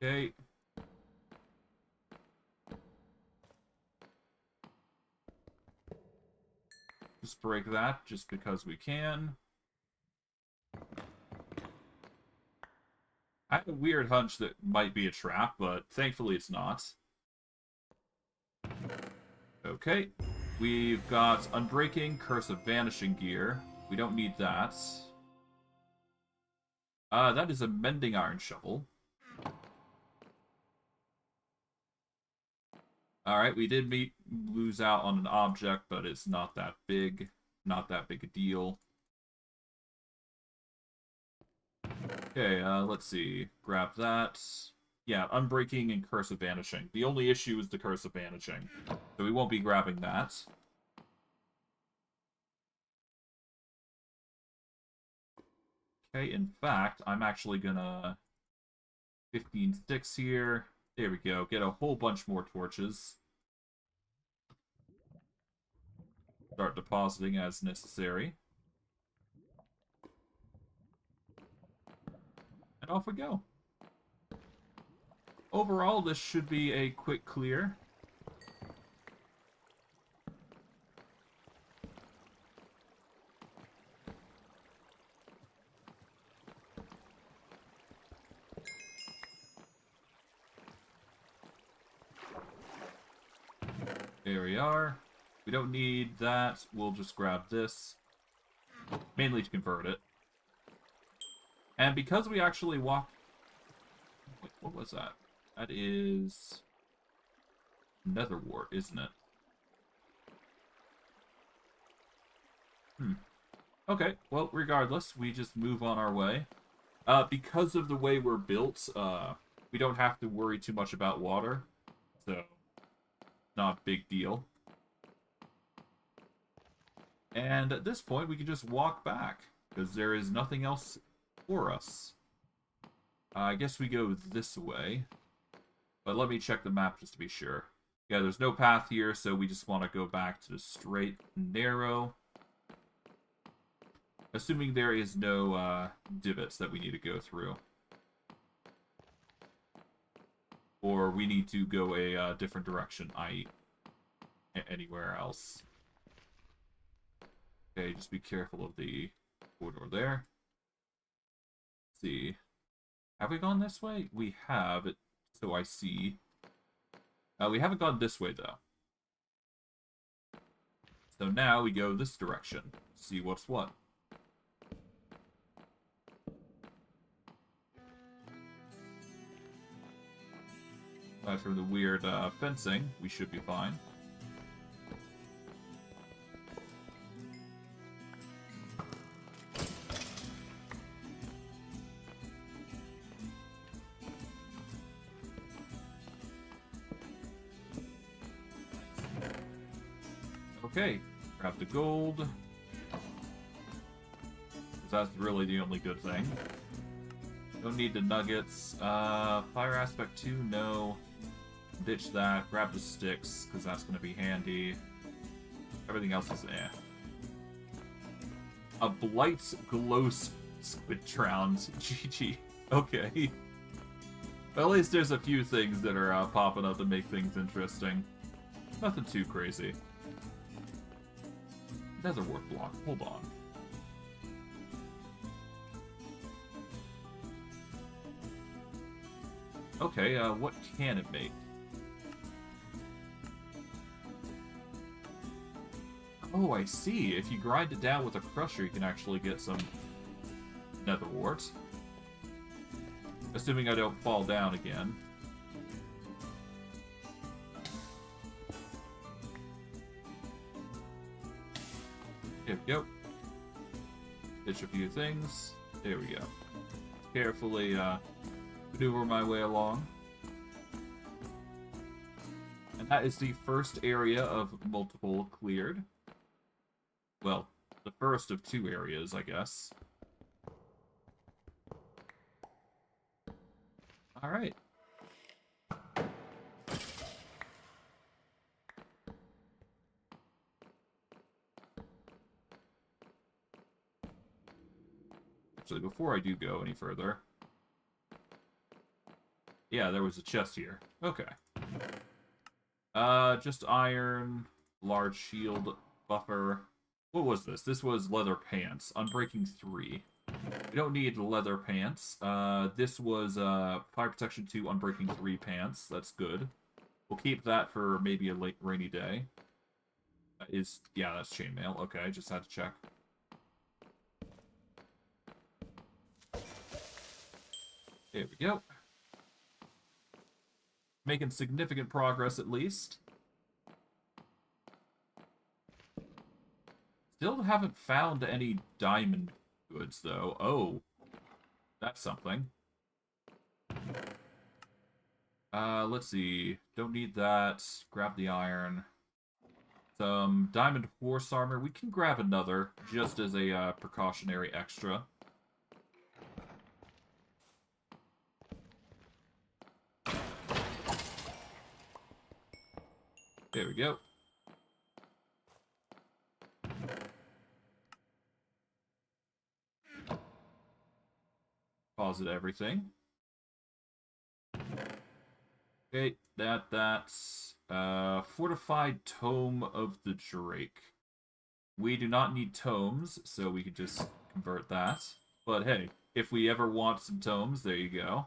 Okay. Just break that just because we can. I have a weird hunch that might be a trap, but thankfully it's not. Okay. We've got Unbreaking, Curse of Vanishing gear. We don't need that. That is a Mending Iron Shovel. Alright, we did lose out on an object, but it's not that big. Not that big a deal. Okay, let's see. Grab that. Yeah, Unbreaking and Curse of Vanishing. The only issue is the Curse of Vanishing. So we won't be grabbing that. Okay, in fact, I'm actually gonna... 15 sticks here. There we go. Get a whole bunch more torches. Start depositing as necessary. And off we go. Overall, this should be a quick clear. There we are. We don't need that. We'll just grab this. Mainly to convert it. And because we actually walked... Wait, what was that? That is... Nether wart, isn't it? Okay, well, regardless, we just move on our way. Because of the way we're built, we don't have to worry too much about water. So, not a big deal. And at this point, we can just walk back, because there is nothing else for us. I guess we go this way. But let me check the map just to be sure. Yeah, there's no path here, so we just want to go back to the straight and narrow. Assuming there is no divots that we need to go through. Or we need to go a different direction, i.e. anywhere else. Okay, just be careful of the corridor there. Let's see. Have we gone this way? We have, so I see. We haven't gone this way, though. So now we go this direction. See what's what. Aside from the weird fencing, we should be fine. Okay, grab the gold. 'Cause that's really the only good thing. Don't need the nuggets. Fire aspect 2, no. Ditch that. Grab the sticks, because that's going to be handy. Everything else is eh. A blight glow squid drowned. GG. Okay. Well, at least there's a few things that are popping up that make things interesting. Nothing too crazy. Nether wart block. Hold on. Okay, what can it make? Oh, I see. If you grind it down with a crusher, you can actually get some nether wart. Assuming I don't fall down again. Here we go. Ditch a few things. There we go. Carefully maneuver my way along. And that is the first area of multiple cleared. Well, the first of 2 areas, I guess. Alright. Actually, before I do go any further... Yeah, there was a chest here. Okay. Just iron, large shield, buffer. What was this? This was leather pants. Unbreaking 3. We don't need leather pants. This was fire protection 2, unbreaking 3 pants. That's good. We'll keep that for maybe a late rainy day. Yeah, that's chainmail. Okay, I just had to check. There we go. Making significant progress, at least. Still haven't found any diamond goods, though. Oh. That's something. Let's see. Don't need that. Grab the iron. Some diamond horse armor. We can grab another, just as a precautionary extra. There we go. Pause everything. Okay, that's fortified tome of the Drake. We do not need tomes, so we could just convert that. But hey, if we ever want some tomes, there you go.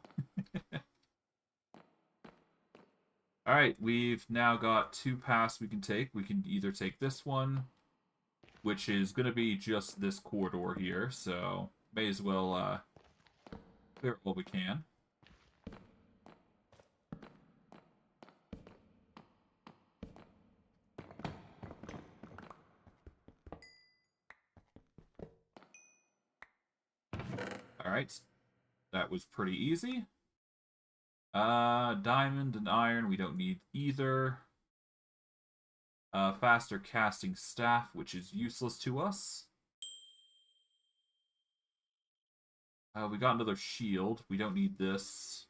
Alright, we've now got 2 paths we can take. We can either take this one, which is going to be just this corridor here, so may as well clear it while we can. Alright, that was pretty easy. Diamond and iron, we don't need either. Faster casting staff, which is useless to us. We got another shield. We don't need this.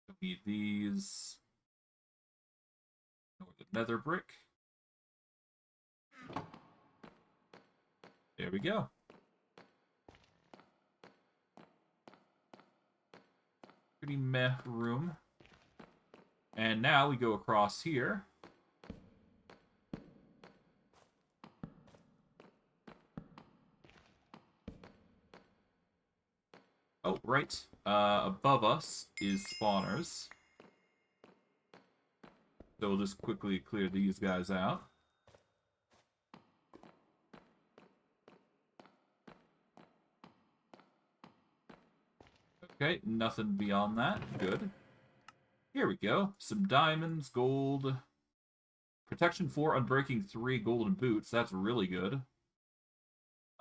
Don't need these. Nor the nether brick. There we go. Pretty meh room. And now we go across here. Oh, right. Above us is spawners. So we'll just quickly clear these guys out. Okay, nothing beyond that. Good. Here we go. Some diamonds, gold. Protection 4, unbreaking 3, golden boots. That's really good.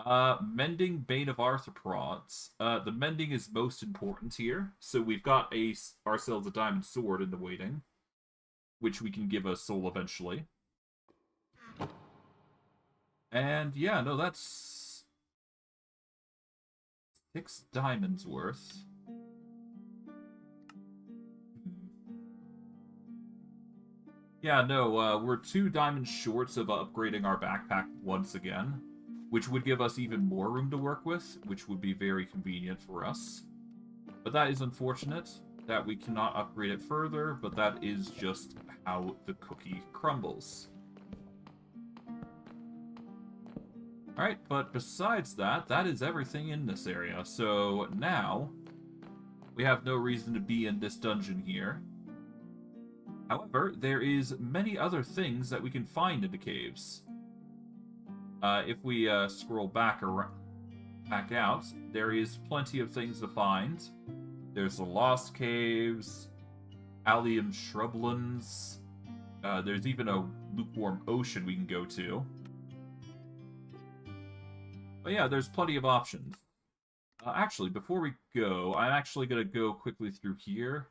Mending Bane of Arthropods. The mending is most important here. So we've got ourselves a diamond sword in the waiting, which we can give a soul eventually. And yeah, no, that's 6 diamonds worth. Yeah, no, we're 2 diamonds shorts of upgrading our backpack once again, which would give us even more room to work with, which would be very convenient for us. But that is unfortunate that we cannot upgrade it further, but that is just how the cookie crumbles. Alright, but besides that, that is everything in this area. So now, We have no reason to be in this dungeon here. However, there is many other things that we can find in the caves. If we scroll back out, there is plenty of things to find. There's the Lost Caves, Allium Shrublands. There's even a lukewarm ocean we can go to. But yeah, there's plenty of options. Actually, before we go, I'm actually going to go quickly through here.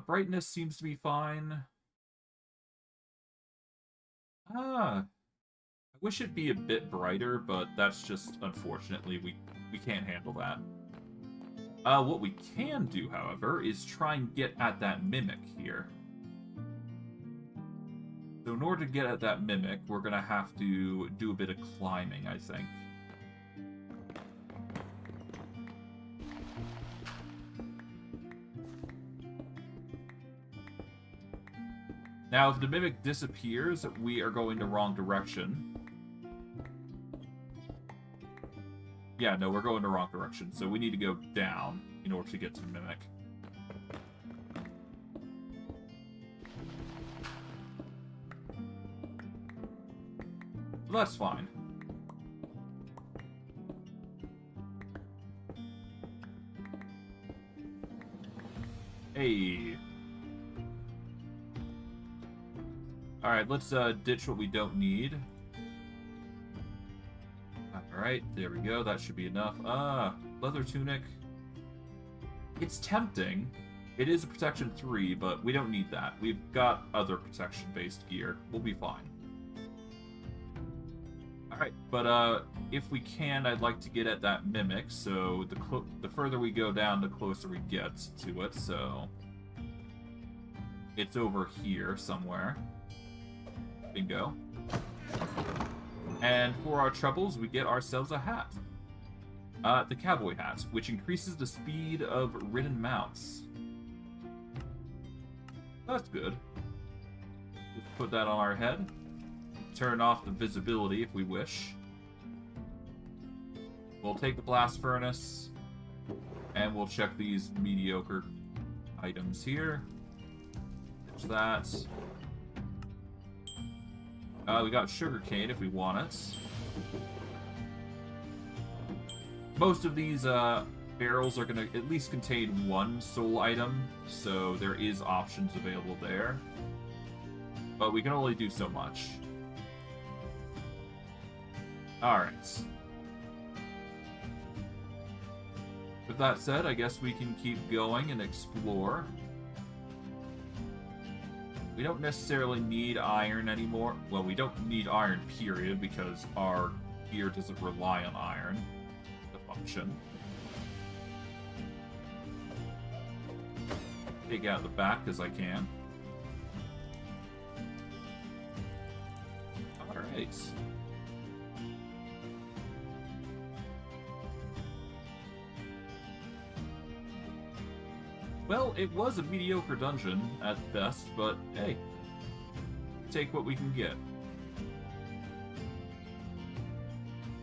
Brightness seems to be fine. I wish it'd be a bit brighter, but that's just, unfortunately, we can't handle that. What we can do, however, is try and get at that mimic here. So in order to get at that mimic, we're going to have to do a bit of climbing, I think. Now, if the mimic disappears, we are going the wrong direction. Yeah, no, we're going the wrong direction, so we need to go down in order to get to the mimic. Well, that's fine. Hey. Alright, let's ditch what we don't need. Alright, there we go. That should be enough. Leather tunic. It's tempting. It is a protection 3, but we don't need that. We've got other protection-based gear. We'll be fine. Alright, but if we can, I'd like to get at that mimic, so the further we go down, the closer we get to it, so... It's over here somewhere. Bingo. And for our troubles, we get ourselves a hat. The cowboy hat, which increases the speed of ridden mounts. That's good. Just put that on our head. Turn off the visibility if we wish. We'll take the blast furnace, and we'll check these mediocre items here. There's that. We got sugarcane if we want it. Most of these barrels are going to at least contain one soul item, so there is options available there. But we can only do so much. Alright. With that said, I guess we can keep going and explore. We don't necessarily need iron anymore. Well, we don't need iron, period, because our gear doesn't rely on iron to function. Take out the back as I can. Alright. Well, it was a mediocre dungeon at best, but hey, take what we can get.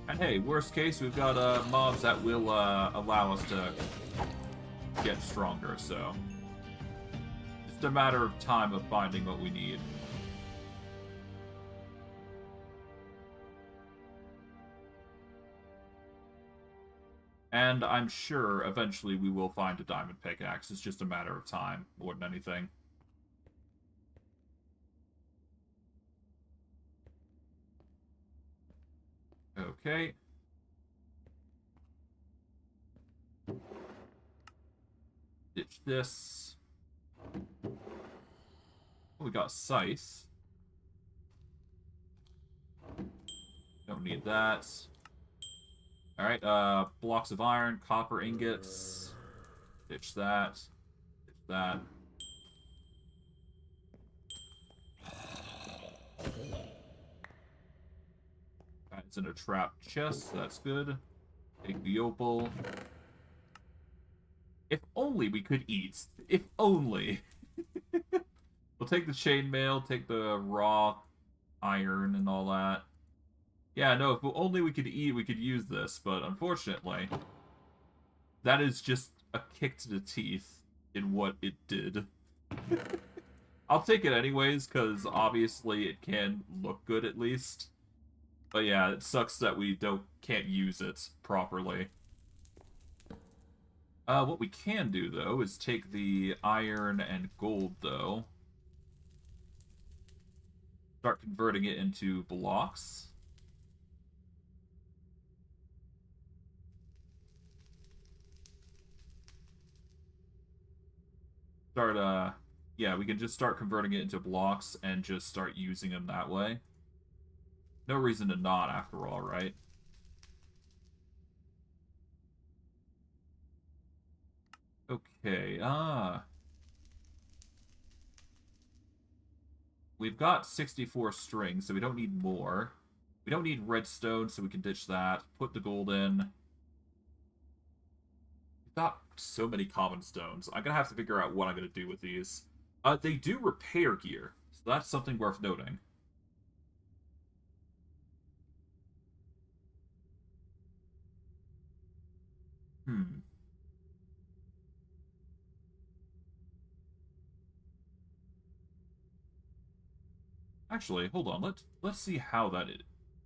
And hey, worst case, we've got mobs that will allow us to get stronger, so it's a matter of time of finding what we need. And I'm sure eventually we will find a diamond pickaxe. It's just a matter of time, more than anything. Okay. Ditch this. We got scythe. Don't need that. Alright, blocks of iron, copper ingots. Ditch that. Ditch that. It's in a trapped chest, that's good. Take the opal. If only we could eat. If only. We'll take the chainmail, take the raw iron and all that. Yeah, no, if only we could eat, we could use this, but unfortunately, that is just a kick to the teeth in what it did. I'll take it anyways, because obviously it can look good at least. But yeah, it sucks that we can't use it properly. What we can do, though, is take the iron and gold, though. Start converting it into blocks. Yeah, we can just start converting it into blocks and just start using them that way. No reason to not, after all, right? Okay, we've got 64 strings, so we don't need more. We don't need redstone, so we can ditch that. Put the gold in. We've got so many common stones. I'm gonna have to figure out what I'm gonna do with these. They do repair gear, so that's something worth noting. Hmm. Actually, hold on. Let's see how it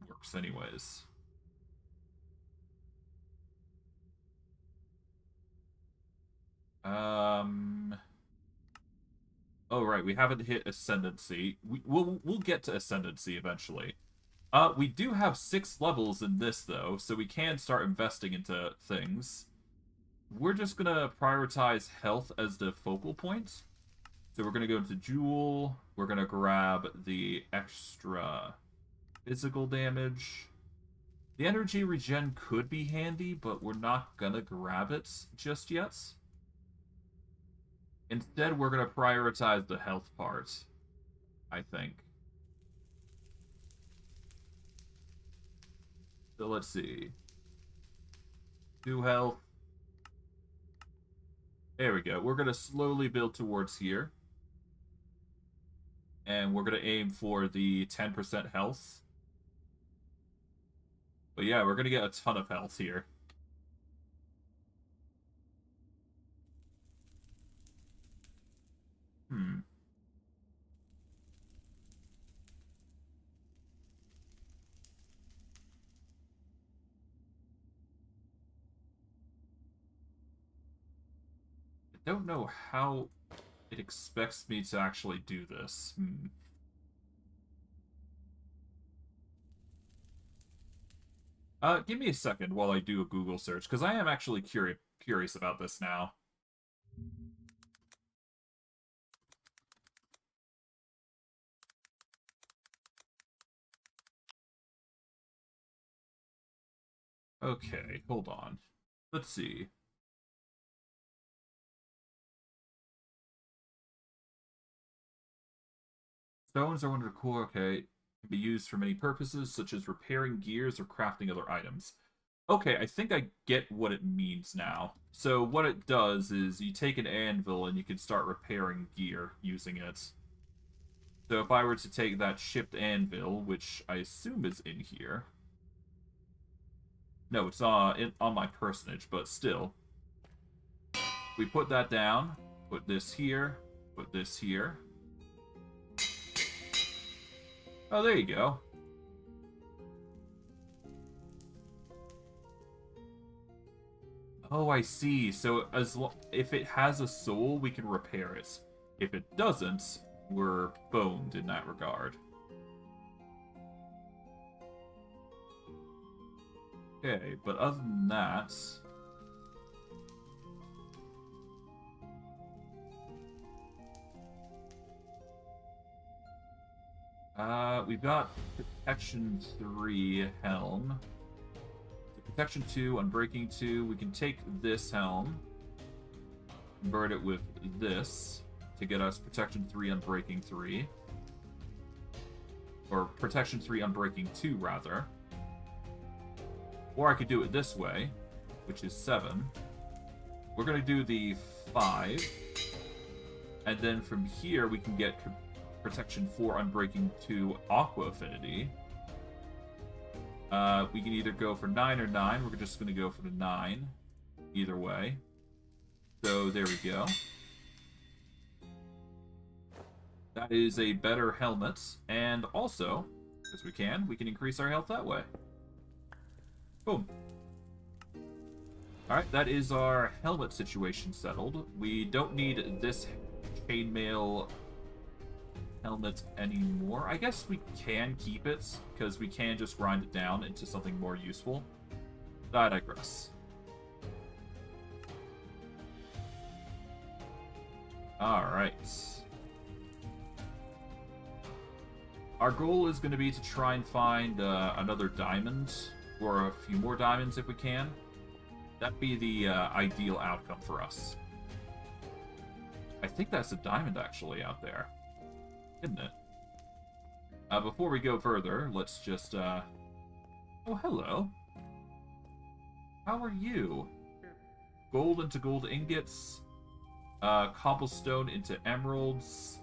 works, anyways. Oh right, we haven't hit ascendancy. We'll get to ascendancy eventually. We do have 6 levels in this though, so we can start investing into things. We're just gonna prioritize health as the focal point. So we're gonna go into Jewel. We're gonna grab the extra physical damage. The energy regen could be handy, but we're not gonna grab it just yet. Instead, we're gonna prioritize the health part, I think. So let's see. 2 health. There we go. We're gonna slowly build towards here. And we're gonna aim for the 10% health. But yeah, we're gonna get a ton of health here. Hmm. I don't know how it expects me to actually do this. Give me a second while I do a Google search, because I am actually curious about this now. Okay, hold on. Let's see. Stones are one of the core, okay, can be used for many purposes, such as repairing gears or crafting other items. Okay, I think I get what it means now. So what it does is you take an anvil and you can start repairing gear using it. So if I were to take that shipped anvil, which I assume is in here. No, it's on my personage, but still. We put that down, put this here, put this here. Oh, there you go. Oh, I see. So if it has a soul, we can repair it. If it doesn't, we're boned in that regard. Okay, but other than that... we've got Protection 3 Helm. Protection 2, Unbreaking 2. We can take this helm, convert it with this to get us Protection 3, Unbreaking 3. Or Protection 3, Unbreaking 2, rather. Or I could do it this way, which is 7. We're going to do the 5. And then from here, we can get Protection 4, Unbreaking 2, Aqua Affinity. We can either go for 9 or 9. We're just going to go for the 9. either way. So there we go. That is a better helmet, and also, as we can increase our health that way. Boom. Alright, that is our helmet situation settled. We don't need this chainmail helmet anymore. I guess we can keep it, because we can just grind it down into something more useful. But I digress. Alright. Our goal is going to be to try and find another diamond, or a few more diamonds if we can. That'd be the ideal outcome for us. I think that's a diamond actually out there, isn't it? Before we go further, let's just... Oh, hello. How are you? Gold into gold ingots. Cobblestone into emeralds.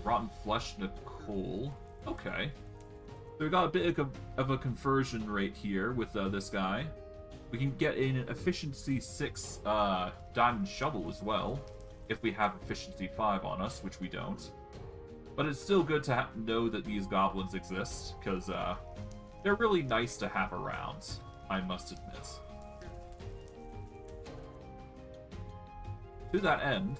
Rotten flesh into coal. Okay. So we got a bit of a conversion rate here with this guy. We can get an efficiency 6 diamond shovel as well, if we have efficiency 5 on us, which we don't. But it's still good to know that these goblins exist, because they're really nice to have around, I must admit. To that end,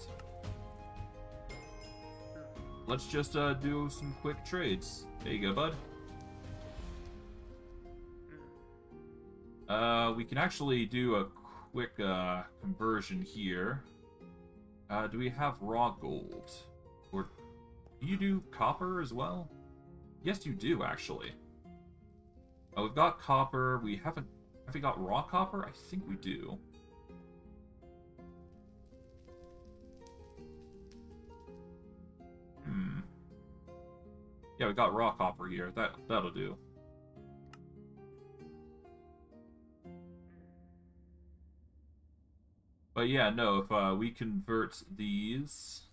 let's just do some quick trades. There you go, bud. We can actually do a quick conversion here. Do we have raw gold? Or do you do copper as well? Yes, you do, actually. Oh, we've got copper. We haven't... Have we got raw copper? I think we do. Yeah, we got raw copper here. That'll do. But yeah, no, if we convert these...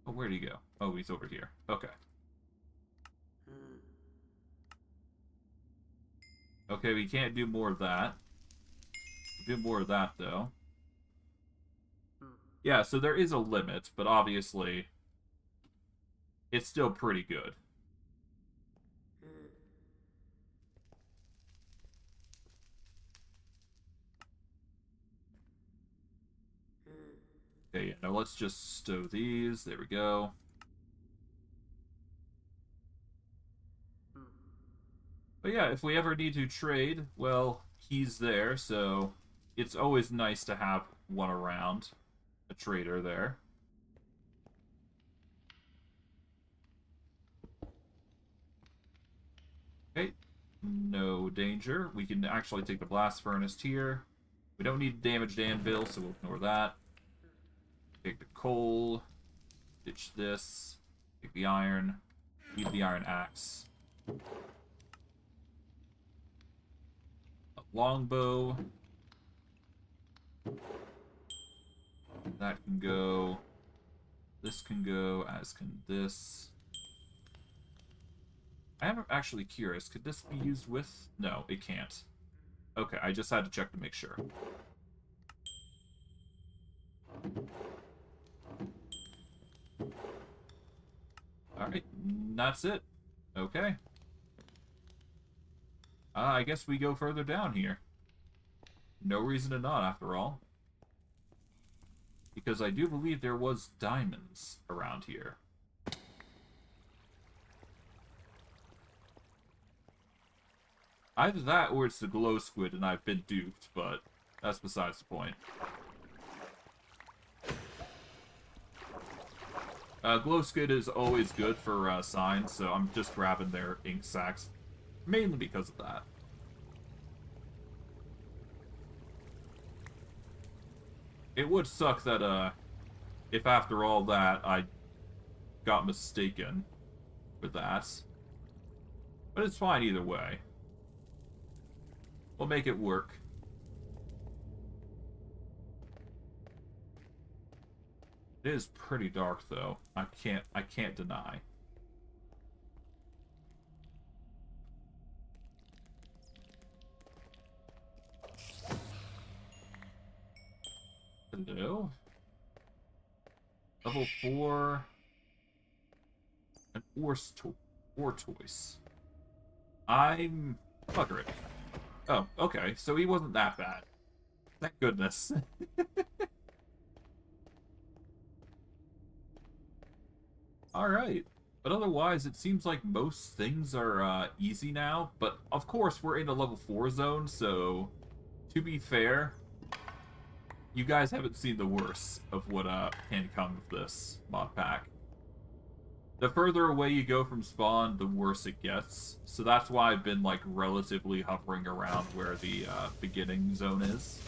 Oh, where'd he go? Oh, he's over here. Okay. Okay, we can't do more of that. Do more of that, though. Yeah, so there is a limit, but obviously... it's still pretty good. Okay, yeah, now let's just stow these. There we go. But yeah, if we ever need to trade, well, he's there, so it's always nice to have one around. A trader there. Okay, no danger. We can actually take the blast furnace here. We don't need damaged anvil, so we'll ignore that. Take the coal. Ditch this. Take the iron. Leave the iron axe. A longbow. That can go. This can go, as can this. I am actually curious. Could this be used with... No, it can't. Okay, I just had to check to make sure. Alright, that's it. Okay. I guess we go further down here. No reason to not, after all. Because I do believe there was diamonds around here. Either that or it's the glow squid and I've been duped, but that's besides the point. Glow squid is always good for signs, so I'm just grabbing their ink sacks. Mainly because of that. It would suck that, if after all that, I got mistaken with that. But it's fine either way. We'll make it work. It is pretty dark, though. I can't deny. Hello. Level 4. An Ortoise. I'm... Bugger it. Oh, okay. So he wasn't that bad. Thank goodness. Alright. But otherwise, it seems like most things are easy now. But, of course, we're in a level 4 zone, so... To be fair, you guys haven't seen the worst of what can come with this mod pack. The further away you go from spawn, the worse it gets. So that's why I've been, like, relatively hovering around where the beginning zone is.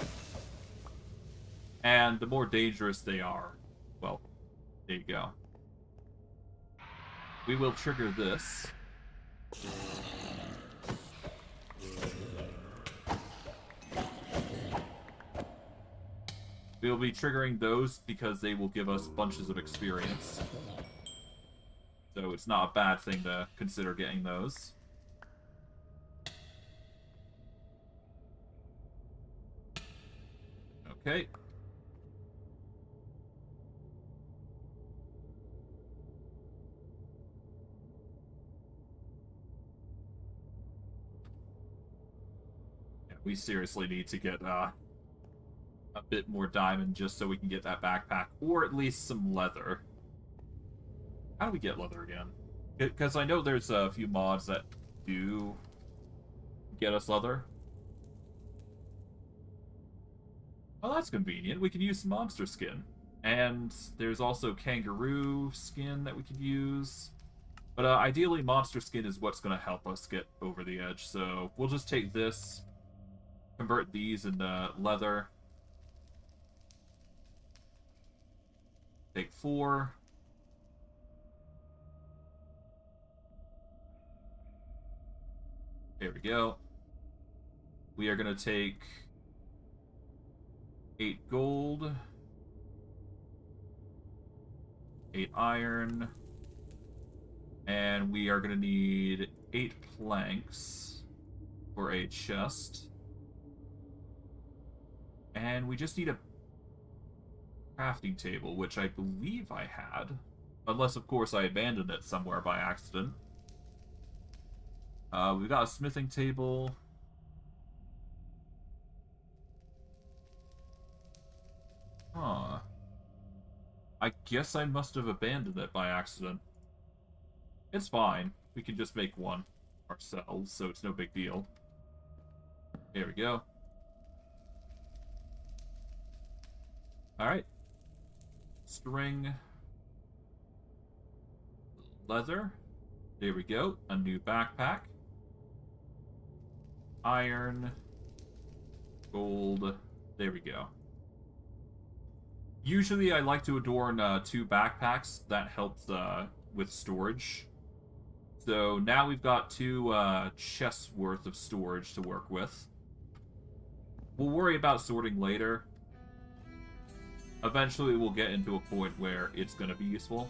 And the more dangerous they are, well, there you go. We will trigger this. We'll be triggering those because they will give us bunches of experience. So it's not a bad thing to consider getting those. Okay. Yeah, we seriously need to get a bit more diamond just so we can get that backpack, or at least some leather. How do we get leather again? Because I know there's a few mods that do get us leather. Well, that's convenient. We can use some monster skin. And there's also kangaroo skin that we could use. But ideally, monster skin is what's going to help us get over the edge. So we'll just take this, convert these into leather. Take 4. There we go. We are going to take 8 gold, 8 iron, and we are going to need 8 planks for a chest. And we just need a crafting table, which I believe I had. Unless, of course, I abandoned it somewhere by accident. We've got a smithing table. Huh. I guess I must have abandoned it by accident. It's fine. We can just make one ourselves, so it's no big deal. There we go. Alright. String. Leather. There we go. A new backpack. Iron. Gold. There we go. Usually I like to adorn 2 backpacks. That helps with storage. So now we've got 2 chests worth of storage to work with. We'll worry about sorting later. Eventually we'll get into a point where it's going to be useful.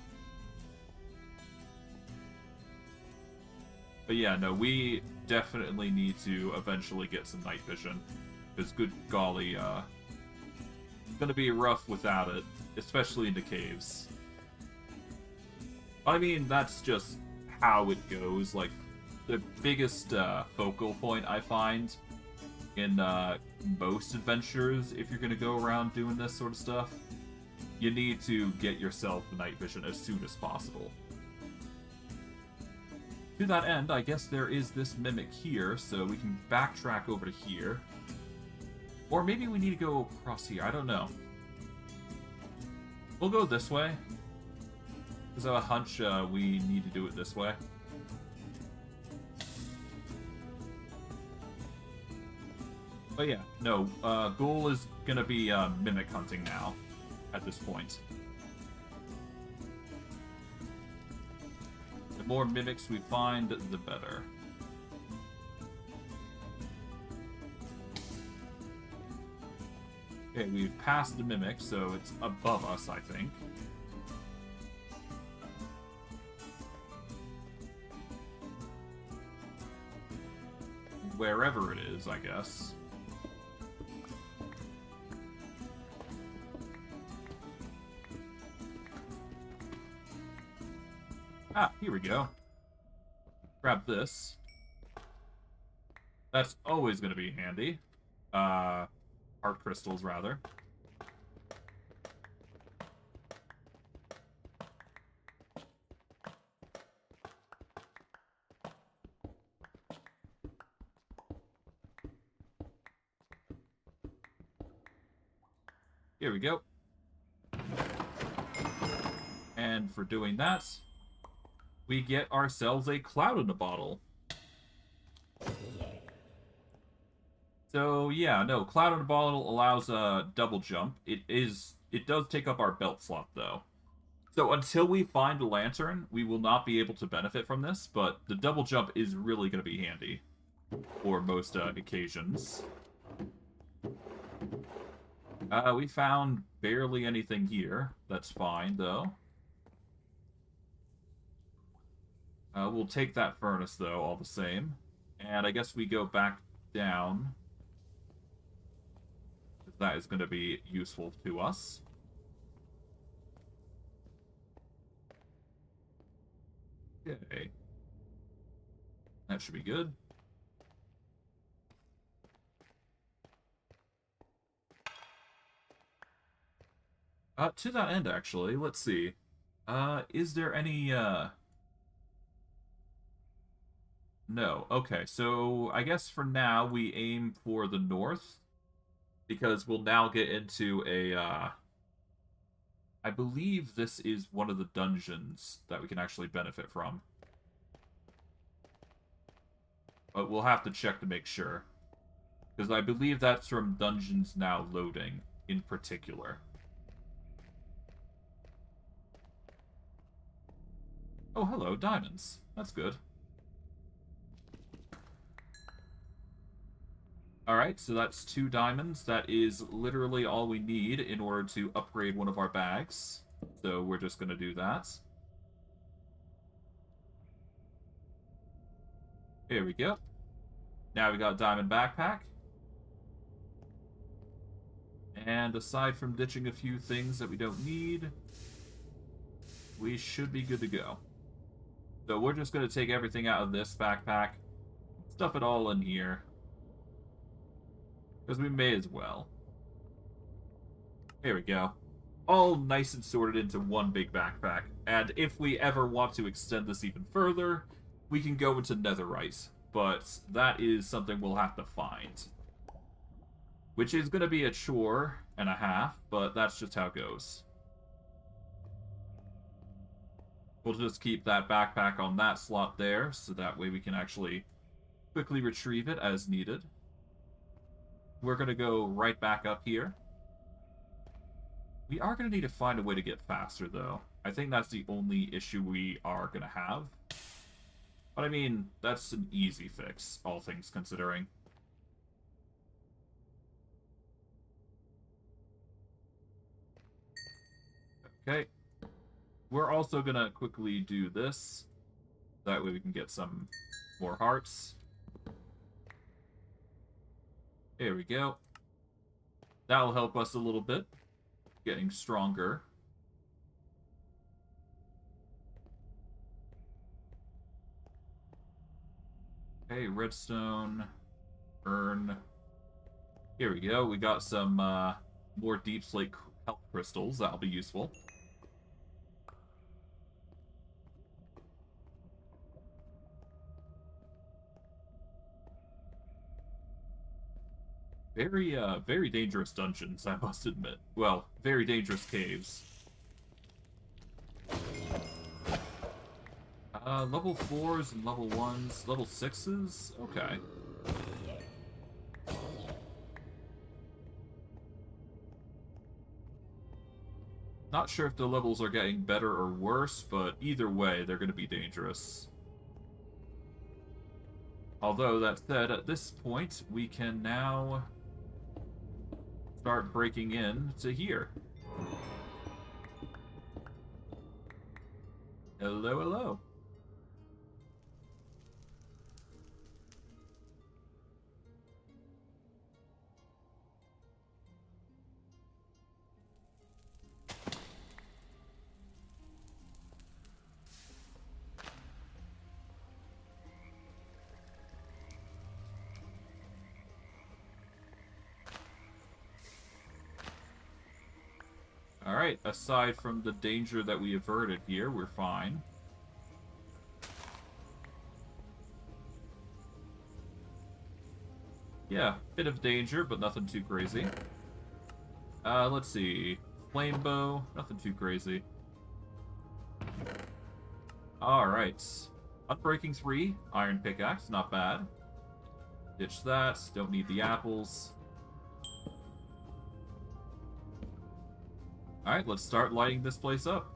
But yeah, no, we definitely need to eventually get some night vision. Because good golly, it's going to be rough without it. Especially in the caves. I mean, that's just how it goes. Like, the biggest focal point I find in most adventures, if you're going to go around doing this sort of stuff, you need to get yourself night vision as soon as possible. To that end, I guess there is this mimic here, so we can backtrack over to here. Or maybe we need to go across here, I don't know. We'll go this way. Because I have a hunch we need to do it this way. But yeah, no, goal is gonna be mimic hunting now, at this point. The more mimics we find, the better. Okay, we've passed the mimic, so it's above us, I think. Wherever it is, I guess. we go. Grab this. That's always going to be handy. Heart crystals, rather. Here we go. And for doing that, we get ourselves a cloud in a bottle. So yeah, no, cloud in a bottle allows a double jump. It does take up our belt slot though. So until we find a lantern, we will not be able to benefit from this, but the double jump is really going to be handy for most occasions. We found barely anything here. That's fine, though. We'll take that furnace, though, all the same. And I guess we go back down. That is going to be useful to us. Okay. That should be good. To that end, actually, let's see. Is there any, No. Okay, so I guess for now we aim for the north, because we'll now get into a, I believe this is one of the dungeons that we can actually benefit from. But we'll have to check to make sure. Because I believe that's from Dungeons Now Loading, in particular. Oh, hello, diamonds. That's good. Alright, so that's 2 diamonds. That is literally all we need in order to upgrade one of our bags. So we're just going to do that. Here we go. Now we got a diamond backpack. And aside from ditching a few things that we don't need, we should be good to go. So we're just going to take everything out of this backpack, stuff it all in here, because we may as well. Here we go. All nice and sorted into one big backpack. And if we ever want to extend this even further, we can go into netherite. But that is something we'll have to find. Which is going to be a chore and a half, but that's just how it goes. We'll just keep that backpack on that slot there, so that way we can actually quickly retrieve it as needed. We're going to go right back up here. We are going to need to find a way to get faster, though. I think that's the only issue we are going to have. But I mean, that's an easy fix, all things considering. Okay. We're also going to quickly do this. That way we can get some more hearts. There we go. That'll help us a little bit. Getting stronger. Okay, redstone. Urn. Here we go. We got some more deep slate health crystals. That'll be useful. Very dangerous dungeons, I must admit. Well, very dangerous caves. Level 4s and level 1s. Level 6s? Okay. Not sure if the levels are getting better or worse, but either way, they're going to be dangerous. Although, that said, at this point, we can now start breaking in to here. Hello, hello. Alright, aside from the danger that we averted here, we're fine. Yeah, bit of danger, but nothing too crazy. Let's see. Flame bow, nothing too crazy. Alright. Unbreaking 3, iron pickaxe, not bad. Ditch that, don't need the apples. Alright, let's start lighting this place up.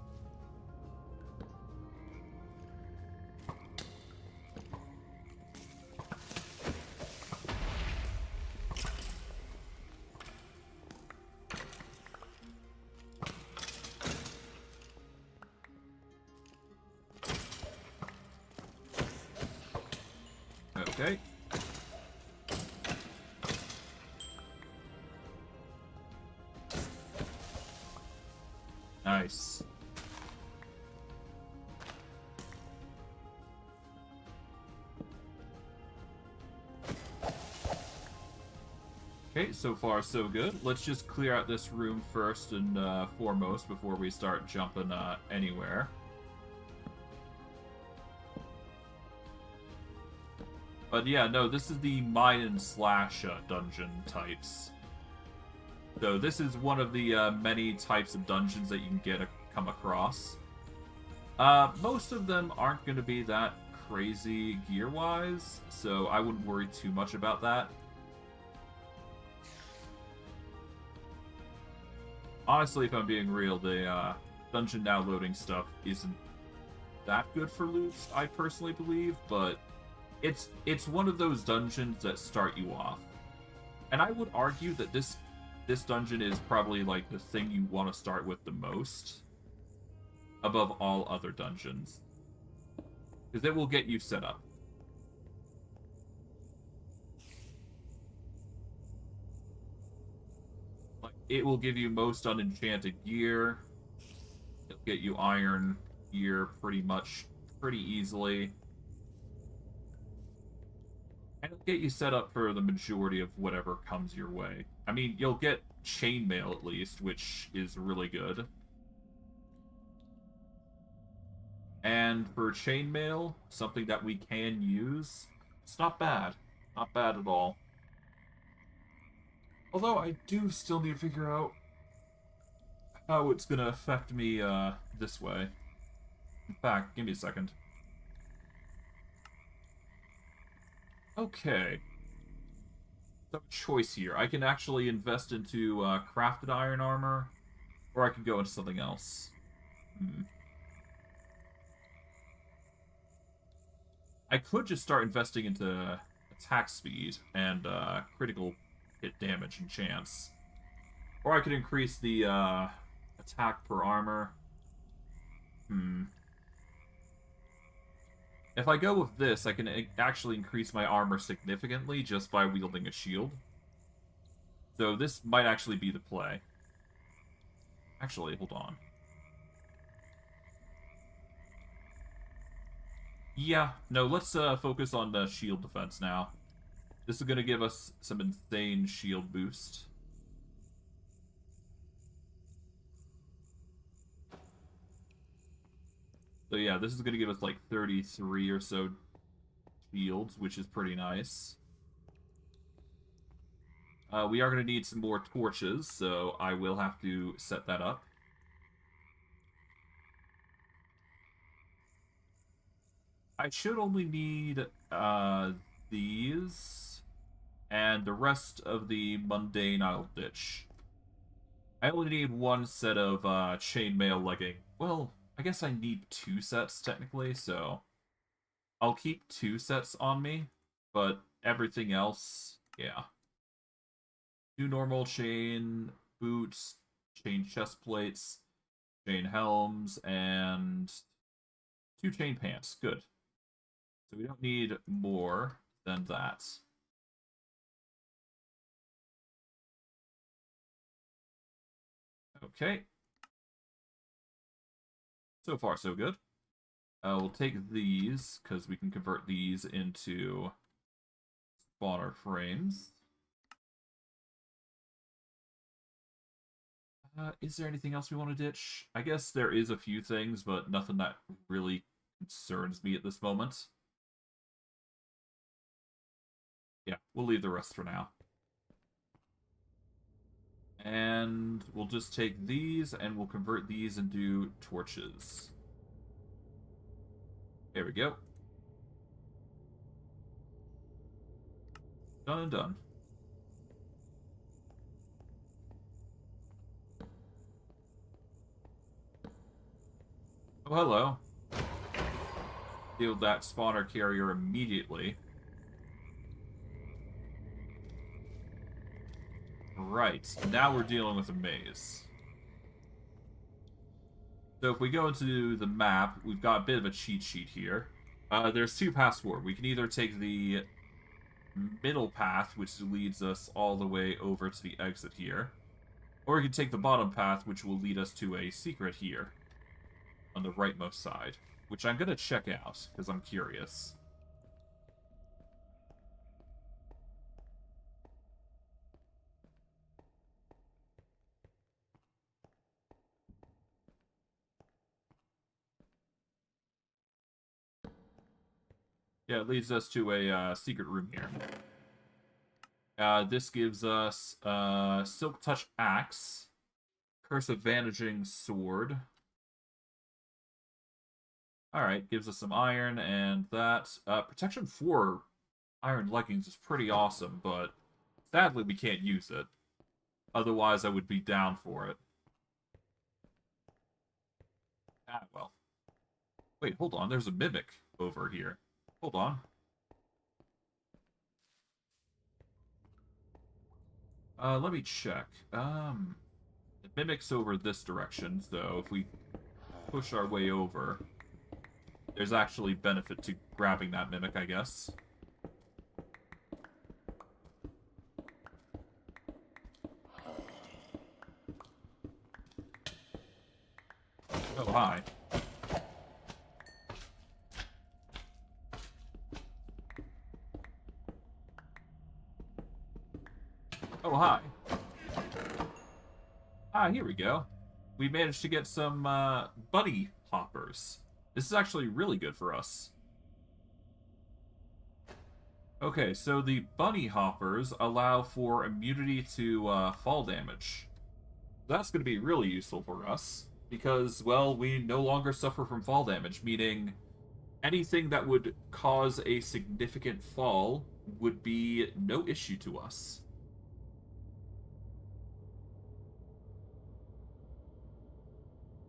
Okay. Nice. Okay, so far so good. Let's just clear out this room first and foremost before we start jumping anywhere. But yeah, no, this is the mine and slash dungeon types. So this is one of the many types of dungeons that you can come across. Most of them aren't going to be that crazy gear-wise, so I wouldn't worry too much about that. Honestly, if I'm being real, the dungeon now loading stuff isn't that good for loot, I personally believe, but it's one of those dungeons that start you off. And I would argue that this dungeon is probably like the thing you want to start with the most above all other dungeons, because it will get you set up. Like, it will give you most unenchanted gear. It'll get you iron gear pretty easily. And it'll get you set up for the majority of whatever comes your way. I mean, you'll get chainmail at least, which is really good. And for chainmail, something that we can use, it's not bad. Not bad at all. Although I do still need to figure out how it's going to affect me this way. In fact, give me a second. Okay. So choice here. I can actually invest into crafted iron armor, or I can go into something else. I could just start investing into attack speed and critical hit damage and chance. Or I could increase the attack per armor. If I go with this, I can actually increase my armor significantly just by wielding a shield. So this might actually be the play. Actually, hold on. Yeah, no, let's focus on the shield defense now. This is going to give us some insane shield boost. So yeah, this is going to give us like 33 or so shields, which is pretty nice. We are going to need some more torches, so I will have to set that up. I should only need these, and the rest of the mundane I'll ditch. I only need one set of chainmail legging. Well, I guess I need 2 sets, technically, so I'll keep 2 sets on me, but everything else, yeah. 2 normal chain boots, chain chest plates, chain helms, and 2 chain pants. Good. So we don't need more than that. Okay. So far, so good. We'll take these, because we can convert these into spawner frames. Is there anything else we want to ditch? I guess there is a few things, but nothing that really concerns me at this moment. Yeah, we'll leave the rest for now. And we'll just take these and we'll convert these into torches. There we go. Done and done. Oh, hello. Deal with that spawner carrier immediately. Right, now we're dealing with a maze. So if we go into the map, we've got a bit of a cheat sheet here. There's two paths forward. We can either take the middle path, which leads us all the way over to the exit here. Or we can take the bottom path, which will lead us to a secret here on the rightmost side, which I'm going to check out, because I'm curious. Yeah, it leads us to a secret room here. This gives us Silk Touch Axe, Curse of Vanishing Sword. Alright, gives us some iron and that. Protection 4 iron leggings is pretty awesome, but sadly we can't use it. Otherwise I would be down for it. Ah, well. Wait, hold on, there's a mimic over here. Hold on. Let me check. The mimic's over this direction, so if we push our way over, there's actually benefit to grabbing that mimic, I guess. Oh, hi. Oh, hi. Ah, here we go. We managed to get some bunny hoppers. This is actually really good for us. Okay, so the bunny hoppers allow for immunity to fall damage. That's going to be really useful for us because, well, we no longer suffer from fall damage, meaning anything that would cause a significant fall would be no issue to us.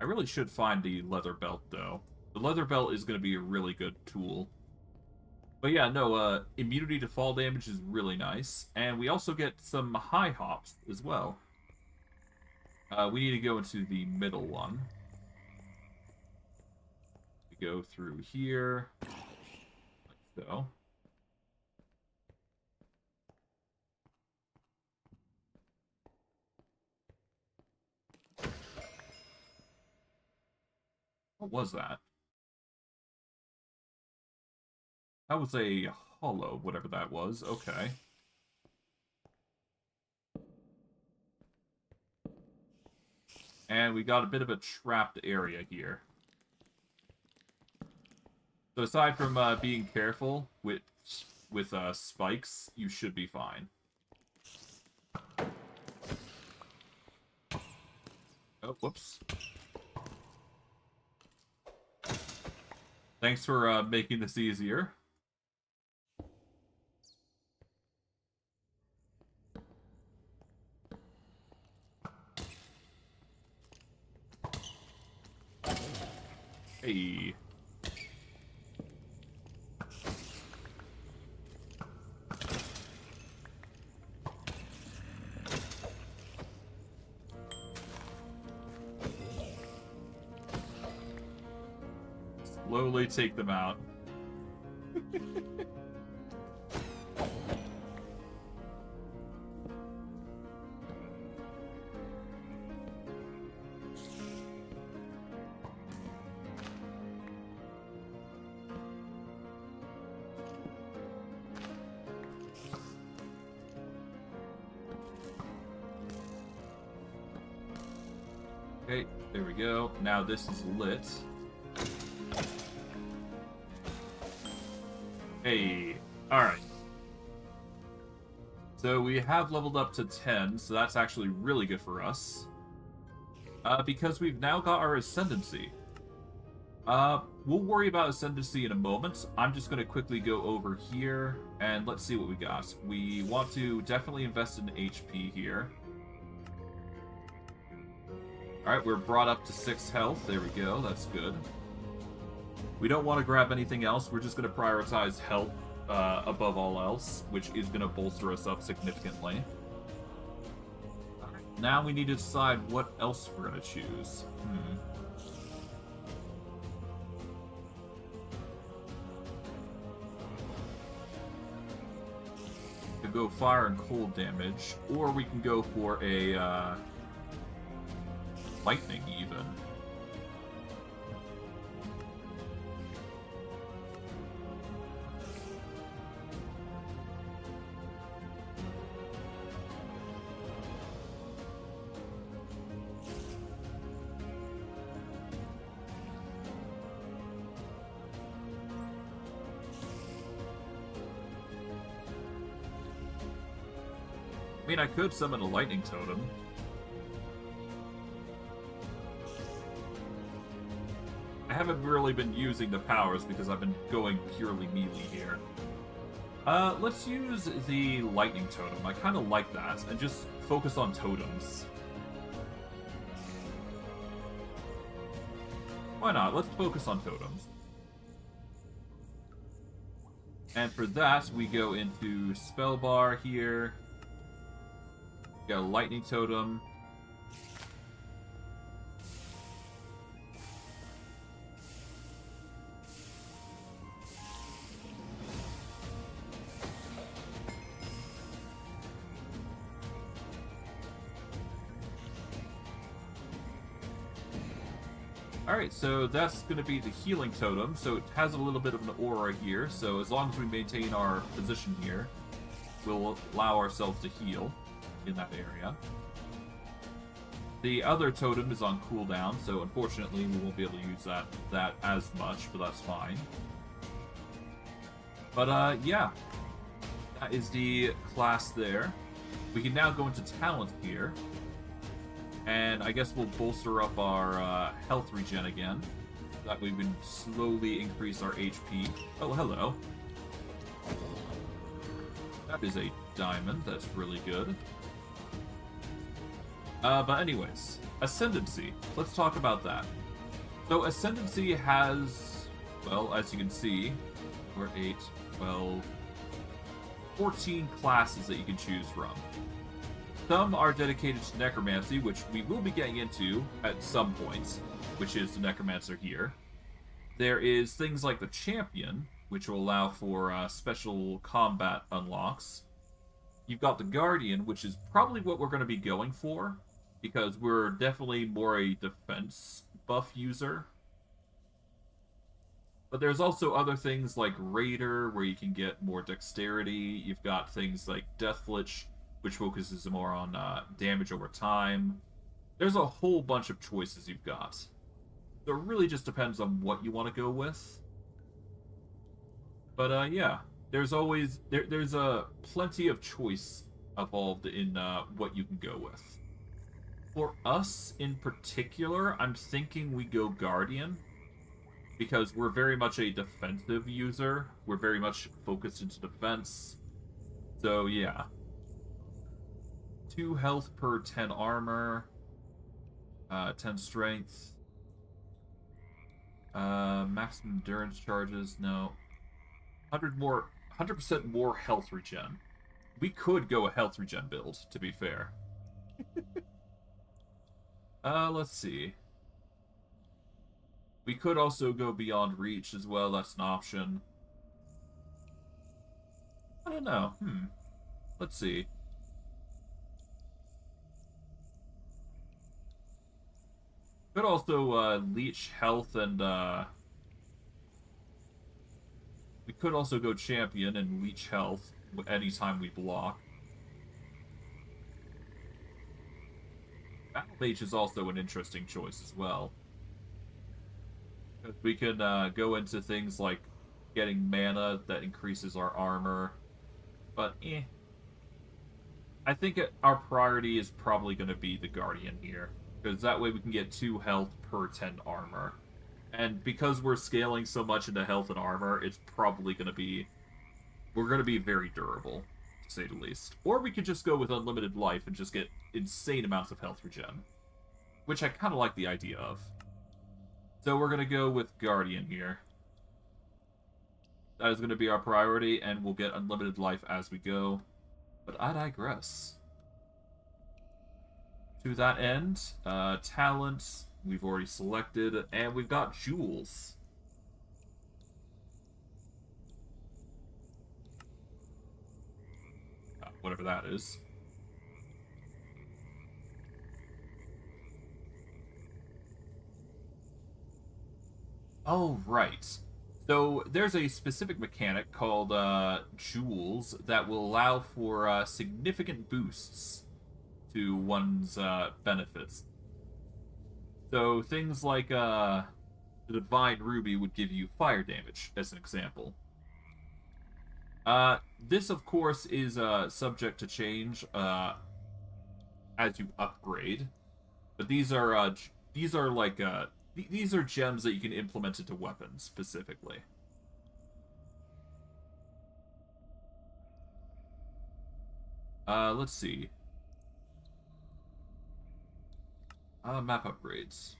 I really should find the leather belt, though. The leather belt is going to be a really good tool. But yeah, no, immunity to fall damage is really nice. And we also get some high hops as well. We need to go into the middle one. We go through here. Like so. What was that? That was a hollow, whatever that was. Okay. And we got a bit of a trapped area here. So aside from being careful with spikes, you should be fine. Oh, whoops. Thanks for making this easier. Hey. Slowly take them out. Okay, there we go. Now this is lit. Hey, alright. So we have leveled up to 10, so that's actually really good for us. Because we've now got our Ascendancy. We'll worry about Ascendancy in a moment. I'm just going to quickly go over here, and let's see what we got. We want to definitely invest in HP here. Alright, we're brought up to 6 health. There we go, that's good. We don't want to grab anything else. We're just going to prioritize health above all else, which is going to bolster us up significantly. Now we need to decide what else we're going to choose. We could go fire and cold damage, or we can go for a lightning even. I mean, I could summon a lightning totem. I haven't really been using the powers because I've been going purely melee here. Let's use the lightning totem. I kind of like that, and just focus on totems. Why not? Let's focus on totems. And for that, we go into spell bar here. Got a lightning totem. Alright, so that's going to be the healing totem. So it has a little bit of an aura here. So as long as we maintain our position here, we'll allow ourselves to heal in that area. The other totem is on cooldown, so unfortunately we won't be able to use that as much, but that's fine. But yeah, that is the class there. We can now go into talent here, and I guess we'll bolster up our health regen again. That way we can slowly increase our HP. Oh, hello. That is a diamond, that's really good. But anyways, Ascendancy. Let's talk about that. So Ascendancy has, well, as you can see, 4, 8, 12, 14 classes that you can choose from. Some are dedicated to Necromancy, which we will be getting into at some point, which is the Necromancer here. There is things like the Champion, which will allow for special combat unlocks. You've got the Guardian, which is probably what we're going to be going for, because we're definitely more a defense buff user. But there's also other things like Raider, where you can get more dexterity. You've got things like Deathlich, which focuses more on damage over time. There's a whole bunch of choices you've got. So it really just depends on what you want to go with. But yeah, there's always there's plenty of choice involved in what you can go with. For us in particular, I'm thinking we go Guardian, because we're very much a defensive user. We're very much focused into defense. So yeah. 2 health per 10 armor, 10 strength, maximum endurance charges, no. 100% more health regen. We could go a health regen build, to be fair. Let's see. We could also go beyond reach as well, that's an option. I don't know, Let's see. Could also leech health and we could also go champion and leech health anytime we block. Battle Mage is also an interesting choice as well. We can go into things like getting mana that increases our armor, but I think our priority is probably going to be the Guardian here, because that way we can get 2 health per 10 armor. And because we're scaling so much into health and armor, it's probably going to be... We're going to be very durable, to say the least. Or we could just go with unlimited life and just get insane amounts of health regen, which I kind of like the idea of. So we're going to go with Guardian here. That is going to be our priority, and we'll get unlimited life as we go. But I digress. To that end, talent, we've already selected, and we've got jewels. Whatever that is. Oh, right. So there's a specific mechanic called jewels that will allow for significant boosts to one's benefits. So things like the Divine Ruby would give you fire damage, as an example. This, of course, is subject to change as you upgrade. But these are like these are gems that you can implement into weapons specifically. Let's see. Map upgrades.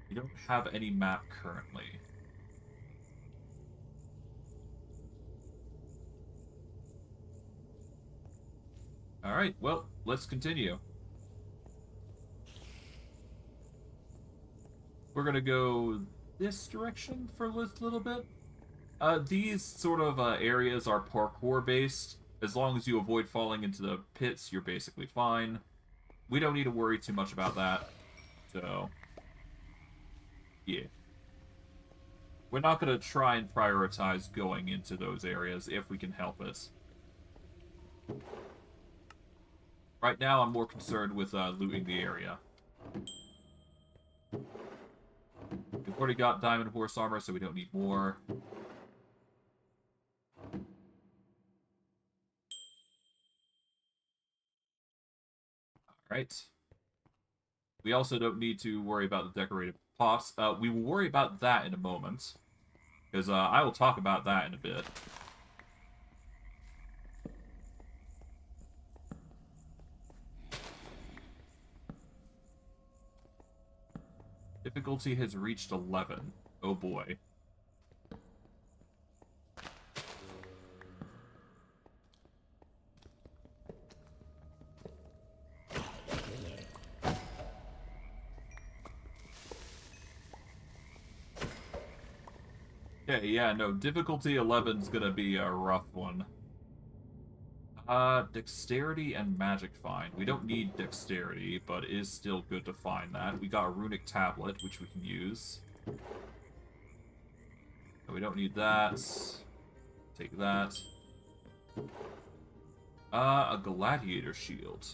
You don't have any map currently. Alright, well, let's continue. We're gonna go this direction for a little bit. These sort of areas are parkour-based. As long as you avoid falling into the pits, you're basically fine. We don't need to worry too much about that. So, yeah. We're not gonna try and prioritize going into those areas if we can help it. Right now, I'm more concerned with looting the area. We've already got diamond horse armor, so we don't need more. Alright. We also don't need to worry about the decorated pots. We will worry about that in a moment, because I will talk about that in a bit. Difficulty has reached 11. Oh boy. Okay, yeah, no, difficulty 11's gonna be a rough one. Dexterity and magic find. We don't need dexterity, but it is still good to find that. We got a runic tablet, which we can use. We don't need that. Take that. A gladiator shield.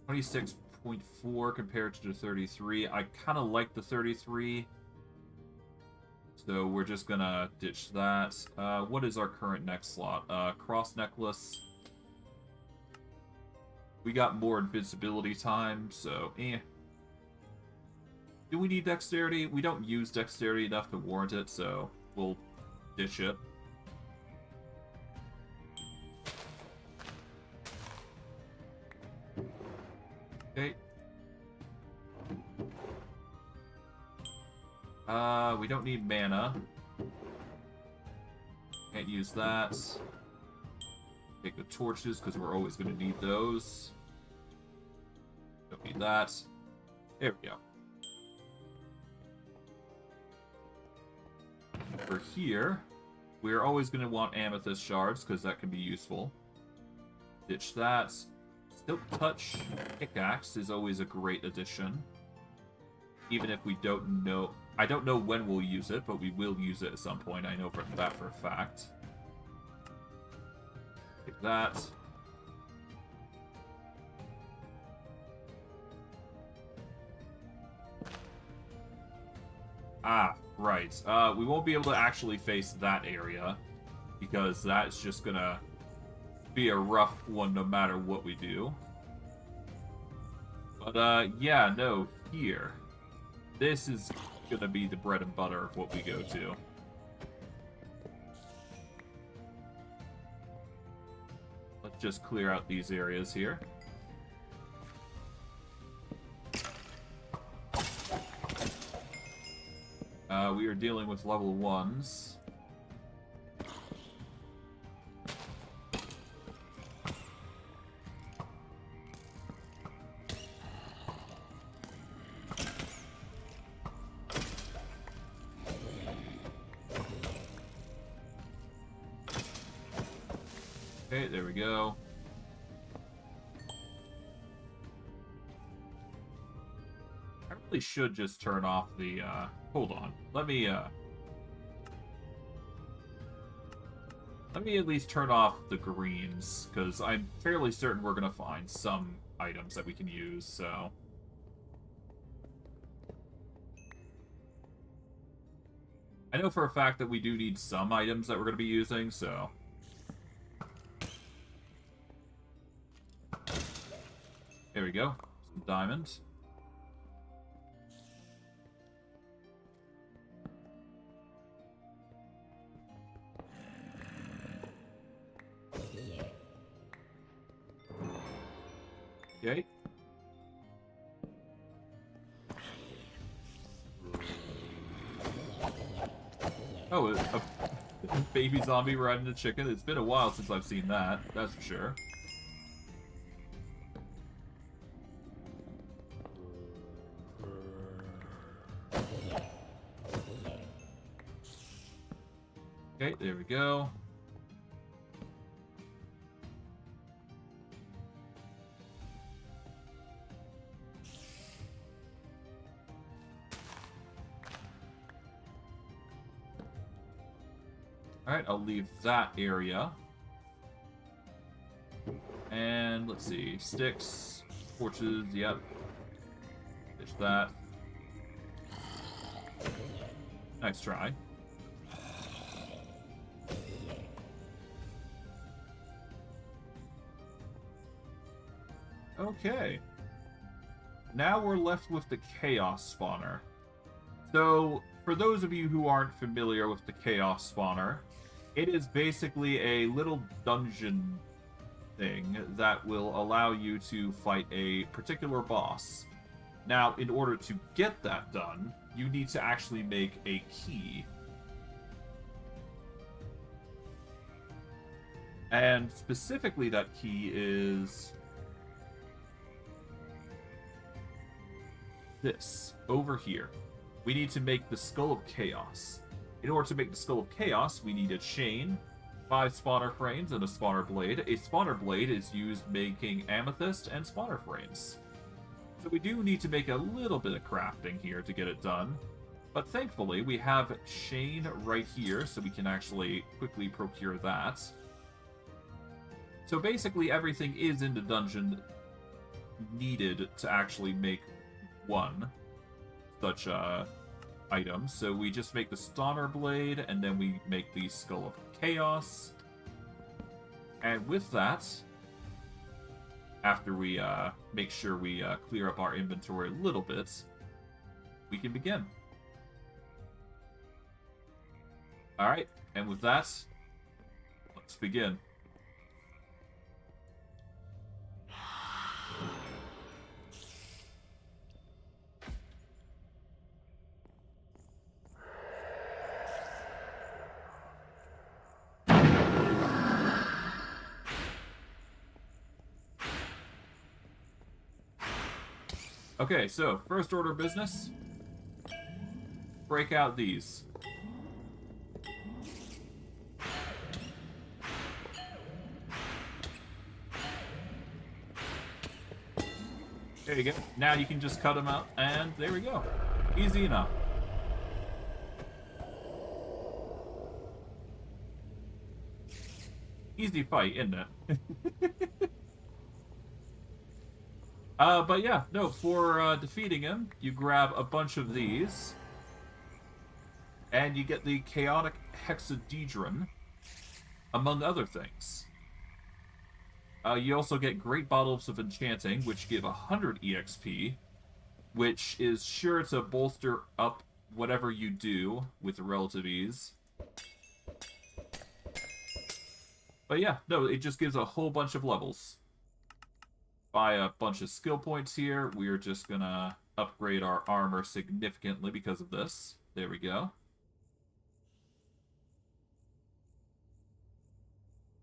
26.4 compared to the 33. I kind of like the 33. So we're just gonna ditch that. What is our current next slot? Cross necklace. We got more invincibility time, so Do we need dexterity? We don't use dexterity enough to warrant it, so we'll ditch it. Okay. We don't need mana. Can't use that. Take the torches, because we're always going to need those. Don't need that. There we go. For here, we're always going to want amethyst shards, because that can be useful. Ditch that. Silk Touch pickaxe is always a great addition. Even if we don't know... I don't know when we'll use it, but we will use it at some point. I know that for a fact. There's that. Ah, right. We won't be able to actually face that area, because that's just gonna be a rough one no matter what we do. But, yeah, no, here. This is gonna be the bread and butter of what we go to. Let's just clear out these areas here. We are dealing with level 1s. Okay, there we go. I really should just turn off the, hold on. Let me at least turn off the greens, because I'm fairly certain we're gonna find some items that we can use, so... I know for a fact that we do need some items that we're gonna be using, so... There we go. Some diamonds. Okay. Oh, a baby zombie riding a chicken. It's been a while since I've seen that, that's for sure. Okay, there we go. Alright, I'll leave that area. And let's see. Sticks, torches, yep. Ditch that. Nice try. Okay. Now we're left with the Chaos Spawner. So, for those of you who aren't familiar with the Chaos Spawner, it is basically a little dungeon thing that will allow you to fight a particular boss. Now, in order to get that done, you need to actually make a key. And specifically, that key is this, over here. We need to make the Skull of Chaos. In order to make the Skull of Chaos, we need a chain, 5 spawner frames, and a spawner blade. A spawner blade is used making amethyst and spawner frames. So we do need to make a little bit of crafting here to get it done. But thankfully, we have chain right here, so we can actually quickly procure that. So basically, everything is in the dungeon needed to actually make one such item. So we just make the Spawner Blade, and then we make the Skull of Chaos. And with that, after we make sure we clear up our inventory a little bit, we can begin. Alright, and with that, let's begin. Okay, so, first order of business, break out these. There you go. Now you can just cut them out, and there we go. Easy enough. Easy fight, isn't it? But yeah, no, for defeating him, you grab a bunch of these, and you get the Chaotic Hexadedron, among other things. You also get Great Bottles of Enchanting, which give 100 EXP, which is sure to bolster up whatever you do with relative ease. But yeah, no, it just gives a whole bunch of levels. Buy a bunch of skill points here. We are just gonna upgrade our armor significantly because of this. There we go.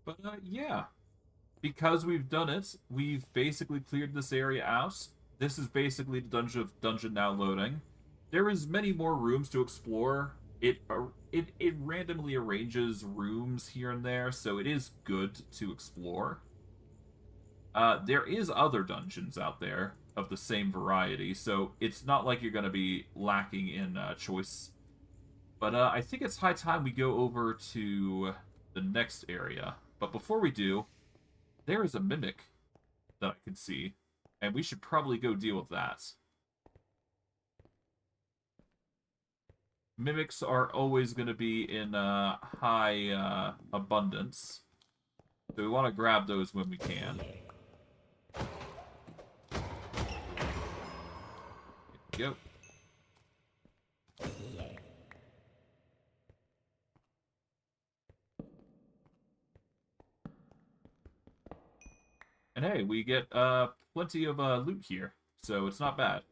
But yeah, because we've done it, we've basically cleared this area out. This is basically the dungeon now loading. There is many more rooms to explore. It randomly arranges rooms here and there, so it is good to explore. There is other dungeons out there of the same variety, so it's not like you're going to be lacking in choice. But I think it's high time we go over to the next area. But before we do, there is a mimic that I can see, and we should probably go deal with that. Mimics are always going to be in high abundance, so we want to grab those when we can. There we go. And hey, we get plenty of loot here, so it's not bad.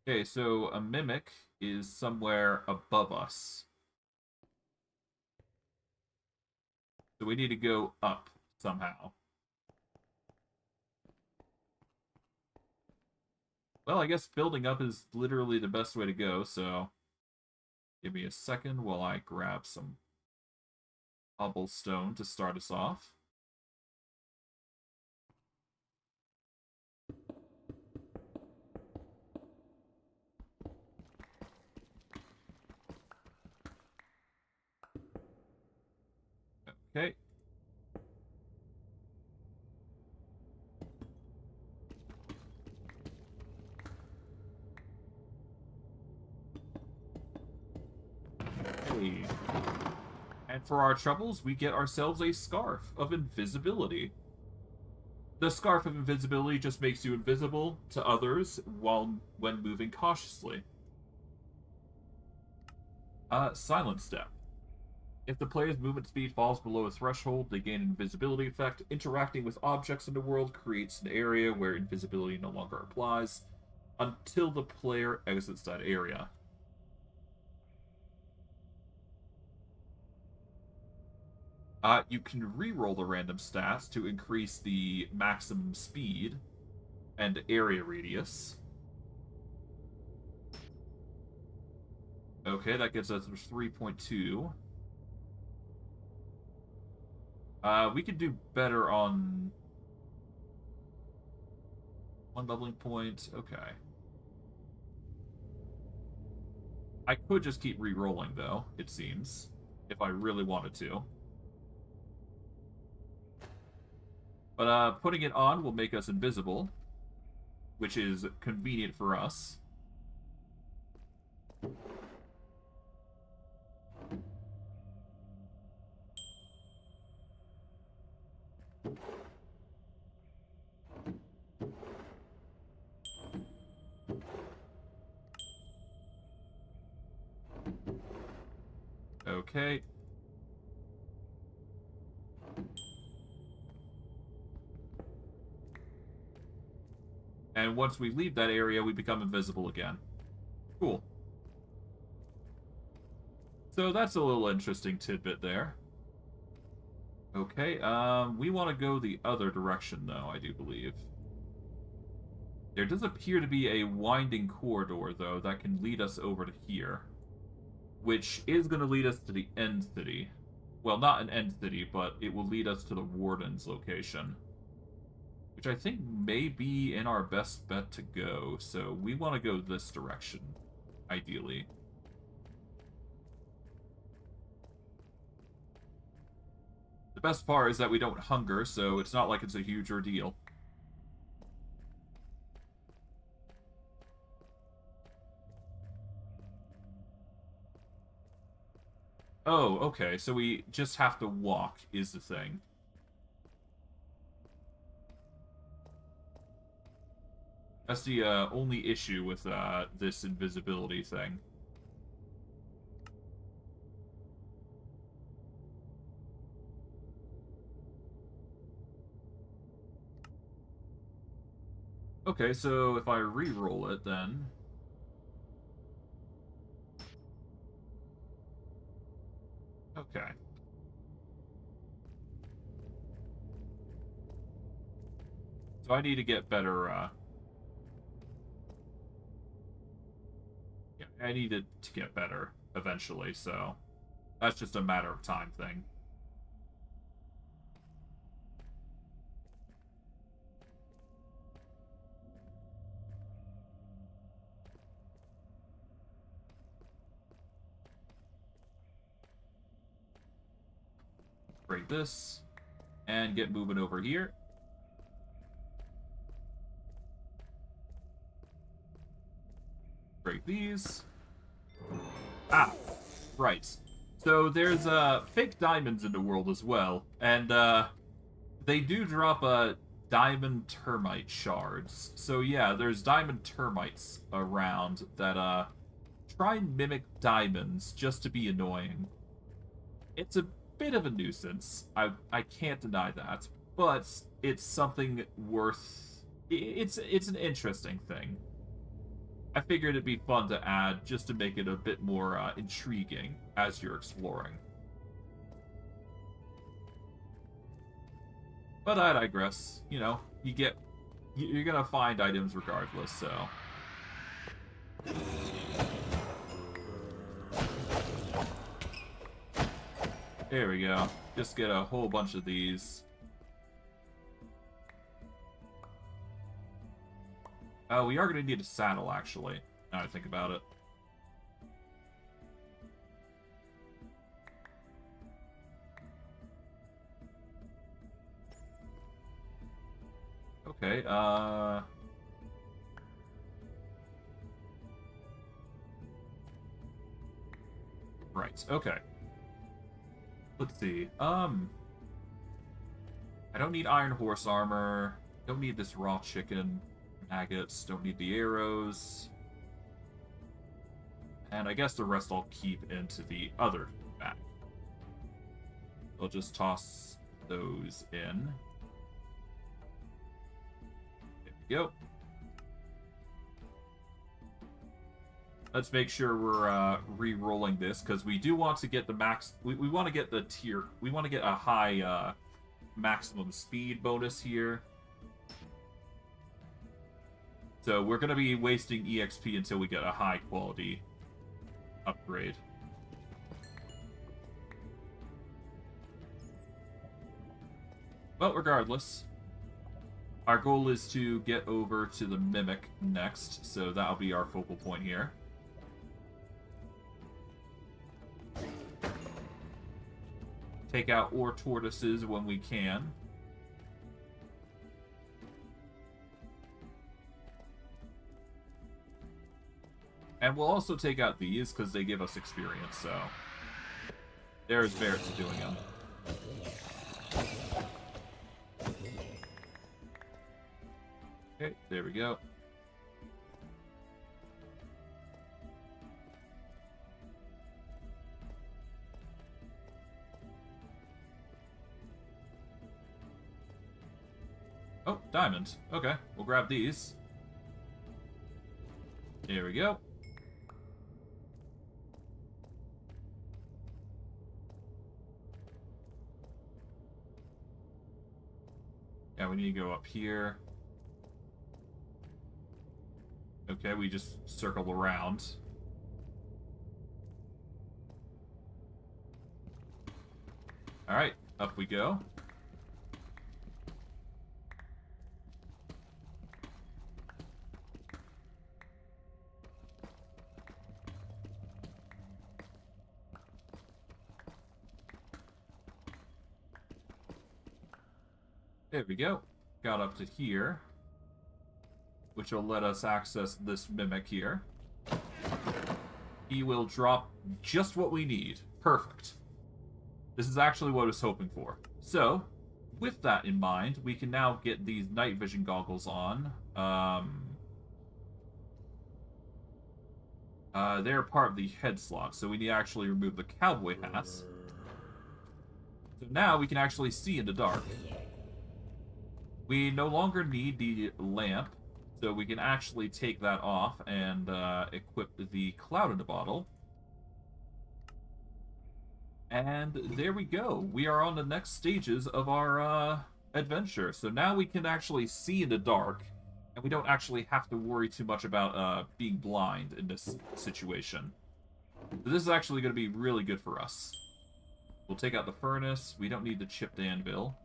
Okay, so a mimic is somewhere above us. So we need to go up somehow. Well, I guess building up is literally the best way to go, so give me a second while I grab some cobblestone to start us off. Okay. Hey. And for our troubles, we get ourselves a Scarf of Invisibility. The Scarf of Invisibility just makes you invisible to others when moving cautiously. Silent Step. If the player's movement speed falls below a threshold, they gain an invisibility effect. Interacting with objects in the world creates an area where invisibility no longer applies until the player exits that area. You can re-roll the random stats to increase the maximum speed and area radius. Okay, that gets us 3.2. We could do better on one leveling point. Okay. I could just keep re-rolling, though, it seems, if I really wanted to. But putting it on will make us invisible, which is convenient for us. Okay. And once we leave that area, we become invisible again. Cool. So that's a little interesting tidbit there. Okay, we want to go the other direction, though, I do believe. There does appear to be a winding corridor, though, that can lead us over to here. Which is going to lead us to the End City. Well, not an End City, but it will lead us to the Warden's location. which I think may be in our best bet to go. So we want to go this direction, ideally. The best part is that we don't hunger, so it's not like it's a huge ordeal. Oh, okay, so we just have to walk, is the thing. That's the only issue with this invisibility thing. Okay, so if I re-roll it, then... Okay. So I need to get better, yeah, I needed to get better eventually, so... That's just a matter of time thing. Break this, and get moving over here. Break these. Ah, right. So there's fake diamonds in the world as well, and they do drop diamond termite shards. So yeah, there's diamond termites around that try and mimic diamonds just to be annoying. It's a bit of a nuisance. I can't deny that, but it's something worth. It's an interesting thing. I figured it'd be fun to add just to make it a bit more intriguing as you're exploring. But I digress. You know, you're gonna find items regardless, so. There we go. Just get a whole bunch of these. Oh, we are going to need a saddle, actually, now I think about it. Okay, right, okay. Let's see, I don't need iron horse armor, don't need this raw chicken, agates, don't need the arrows. And I guess the rest I'll keep into the other bag. I'll just toss those in. There we go. Let's make sure we're re-rolling this, because we do want to get the max... We want to get the tier... We want to get a high maximum speed bonus here. So we're going to be wasting EXP until we get a high quality upgrade. But regardless, our goal is to get over to the Mimic next, so that'll be our focal point here. Take out ore tortoises when we can. And we'll also take out these, because they give us experience, so... There's merit to doing them. Okay, there we go. Oh, diamond. Okay, we'll grab these. There we go. Yeah, we need to go up here. Okay, we just circle around. Alright, up we go. There we go. Got up to here, which will let us access this mimic here. He will drop just what we need. Perfect. This is actually what I was hoping for. So, with that in mind, we can now get these night vision goggles on. They're part of the head slot, so we need to actually remove the cowboy hats. So now we can actually see in the dark. We no longer need the lamp, so we can actually take that off and equip the cloud in the bottle. And there we go. We are on the next stages of our adventure. So now we can actually see in the dark, and we don't actually have to worry too much about being blind in this situation. So this is actually going to be really good for us. We'll take out the furnace. We don't need the chipped anvil.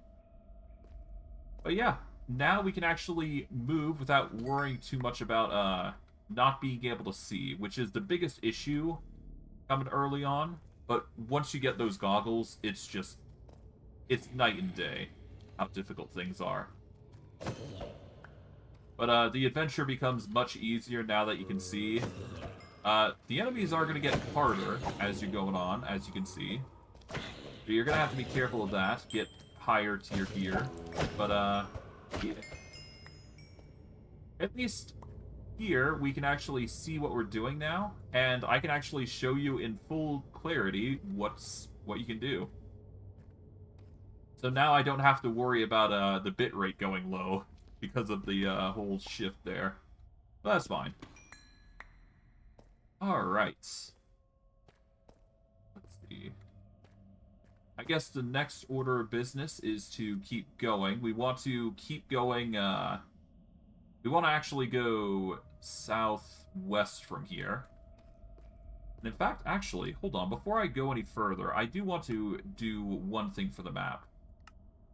But yeah, now we can actually move without worrying too much about not being able to see, which is the biggest issue coming early on. But once you get those goggles, it's night and day how difficult things are. But the adventure becomes much easier now that you can see. The enemies are going to get harder as you're going on, as you can see. So you're going to have to be careful of that. Get higher tier gear. But, yeah. At least here, we can actually see what we're doing now. And I can actually show you in full clarity what you can do. So now I don't have to worry about the bitrate going low because of the whole shift there. But that's fine. Alright. Let's see. I guess the next order of business is to keep going. We want to keep going, we want to actually go southwest from here. And in fact, actually, hold on. Before I go any further, I do want to do one thing for the map.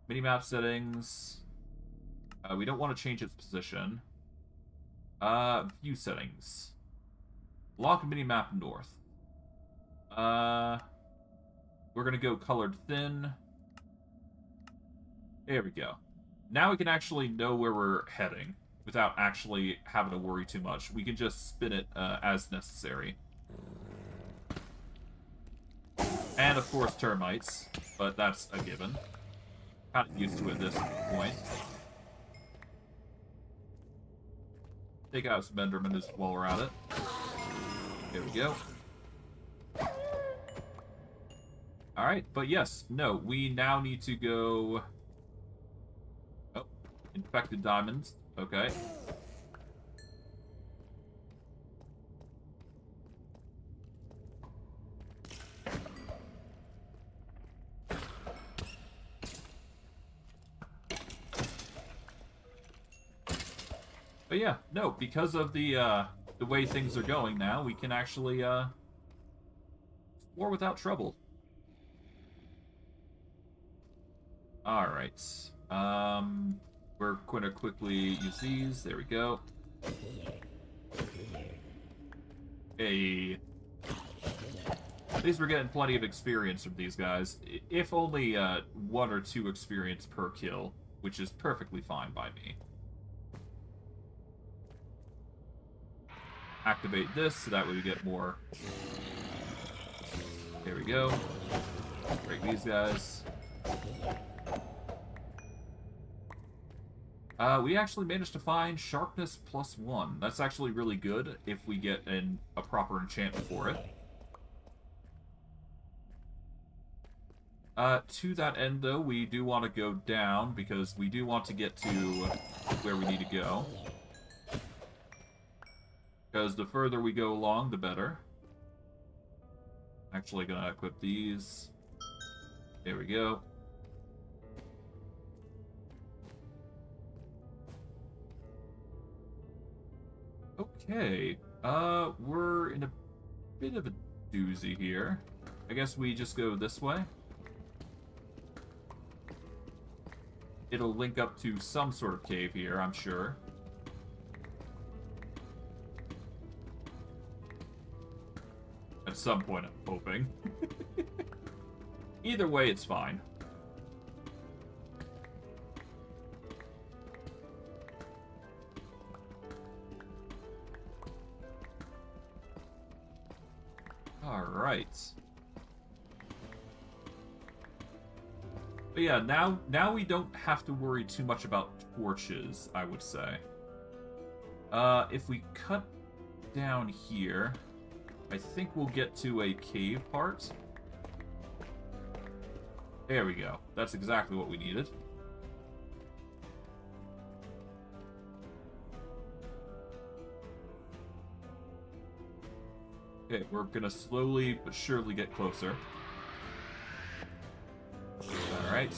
Minimap settings. We don't want to change its position. View settings. Lock minimap north. We're going to go colored thin. There we go. Now we can actually know where we're heading without actually having to worry too much. We can just spin it as necessary. And, of course, termites. But that's a given. Kind of used to it at this point. Take out some Enderman just while we're at it. There we go. Alright, but yes, no, we now need to go... Oh, infected diamonds. Okay. But yeah, no, because of the way things are going now, we can actually explore without trouble. Alright. We're going to quickly use these. There we go. Hey. At least we're getting plenty of experience from these guys. If only 1 or 2 experience per kill, which is perfectly fine by me. Activate this, so that way we get more. There we go. Break these guys. We actually managed to find sharpness +1. That's actually really good if we get a proper enchantment for it. To that end, though, we do want to go down because we do want to get to where we need to go. Because the further we go along, the better. Actually gonna equip these. There we go. Okay. We're in a bit of a doozy here. I guess we just go this way. It'll link up to some sort of cave here, I'm sure. At some point, I'm hoping. Either way, it's fine. Alright. But yeah, now we don't have to worry too much about torches, I would say. If we cut down here, I think we'll get to a cave part. There we go. That's exactly what we needed. Okay, we're gonna slowly but surely get closer. Alright.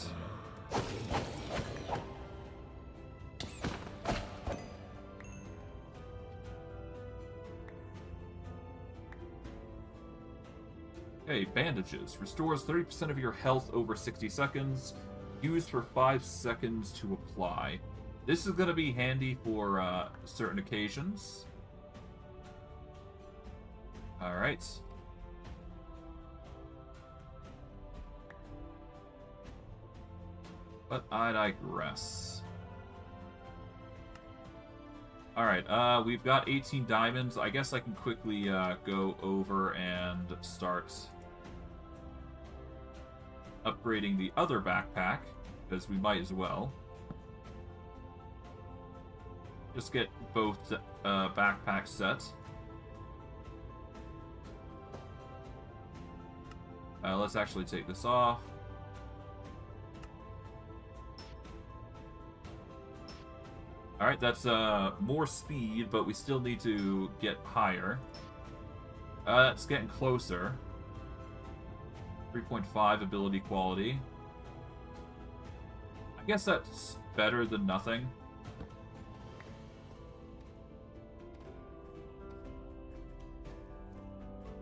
Okay, bandages. Restores 30% of your health over 60 seconds. Used for 5 seconds to apply. This is going to be handy for certain occasions. Alright. But I digress. Alright, we've got 18 diamonds. I guess I can quickly go over and start upgrading the other backpack, because we might as well. Just get both backpacks set. Let's actually take this off. Alright, that's more speed, but we still need to get higher. It's getting closer. 3.5 ability quality. I guess that's better than nothing.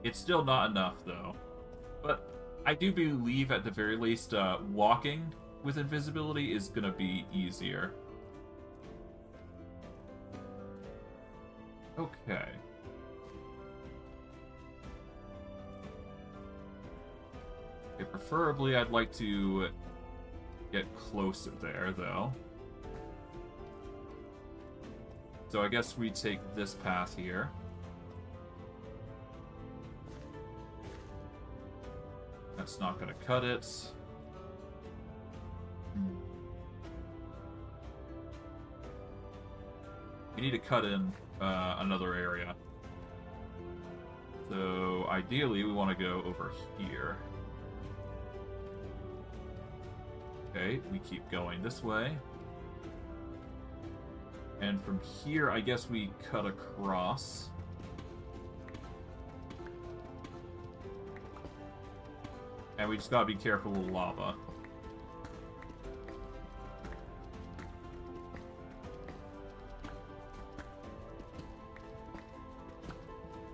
It's still not enough, though. But I do believe, at the very least, walking with invisibility is going to be easier. Okay. Okay, preferably I'd like to get closer there, though. So I guess we take this path here. That's not going to cut it. We need to cut in another area. So ideally we want to go over here. Okay, we keep going this way. And from here, I guess we cut across. And we just gotta be careful with lava.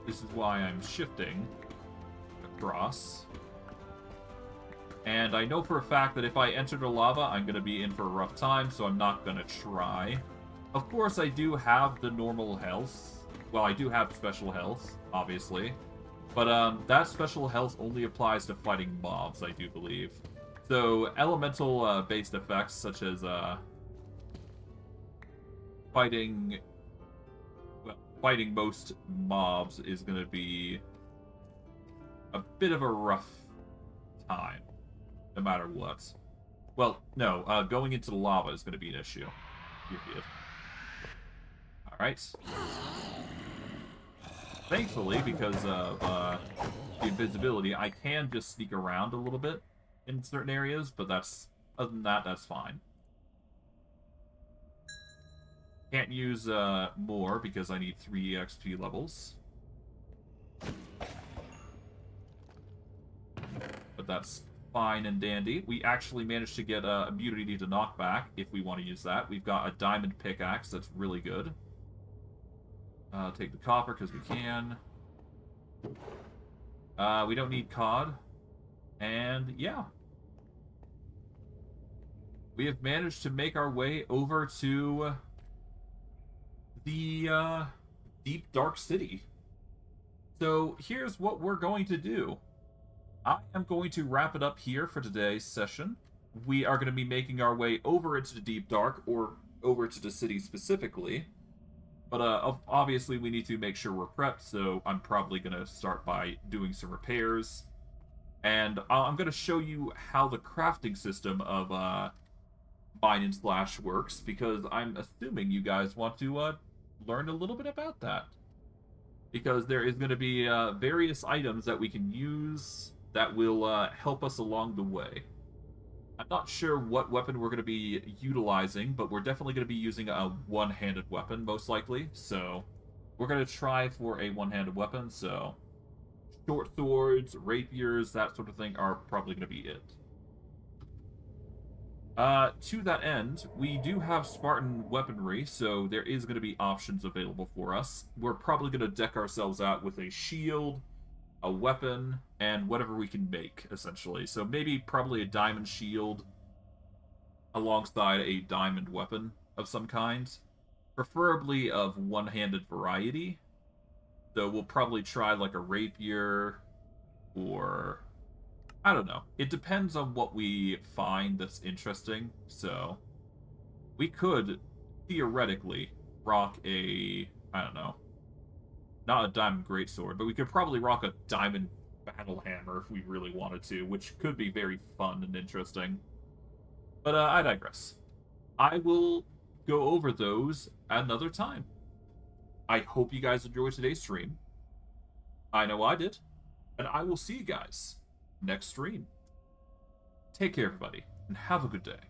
This is why I'm shifting across. And I know for a fact that if I enter the lava, I'm going to be in for a rough time, so I'm not going to try. Of course, I do have the normal health. Well, I do have special health, obviously. But that special health only applies to fighting mobs, I do believe. So elemental-based effects, such as fighting most mobs, is going to be a bit of a rough time, no matter what. Well, no, going into the lava is going to be an issue. Period. Alright. Thankfully, because of the invisibility, I can just sneak around a little bit in certain areas, but other than that, that's fine. Can't use more because I need 3 XP levels. But that's fine and dandy. We actually managed to get immunity to knockback if we want to use that. We've got a diamond pickaxe that's really good. Take the copper because we can. We don't need cod. And yeah. We have managed to make our way over to the deep dark city. So here's what we're going to do. I am going to wrap it up here for today's session. We are going to be making our way over into the deep dark, or over to the city specifically. But obviously we need to make sure we're prepped, so I'm probably going to start by doing some repairs. And I'm going to show you how the crafting system of Mine and Slash works, because I'm assuming you guys want to learn a little bit about that. Because there is going to be various items that we can use that will help us along the way. I'm not sure what weapon we're going to be utilizing, but we're definitely going to be using a one-handed weapon, most likely. So we're going to try for a one-handed weapon, so short swords, rapiers, that sort of thing are probably going to be it. To that end, we do have Spartan weaponry, so there is going to be options available for us. We're probably going to deck ourselves out with a shield, a weapon, and whatever we can make, essentially. So maybe probably a diamond shield alongside a diamond weapon of some kind, preferably of one-handed variety. So we'll probably try like a rapier, or I don't know. It depends on what we find that's interesting. So we could theoretically rock a, I don't know, not a diamond greatsword, but we could probably rock a diamond battle hammer if we really wanted to, which could be very fun and interesting. But I digress. I will go over those another time. I hope you guys enjoyed today's stream. I know I did. And I will see you guys next stream. Take care, everybody, and have a good day.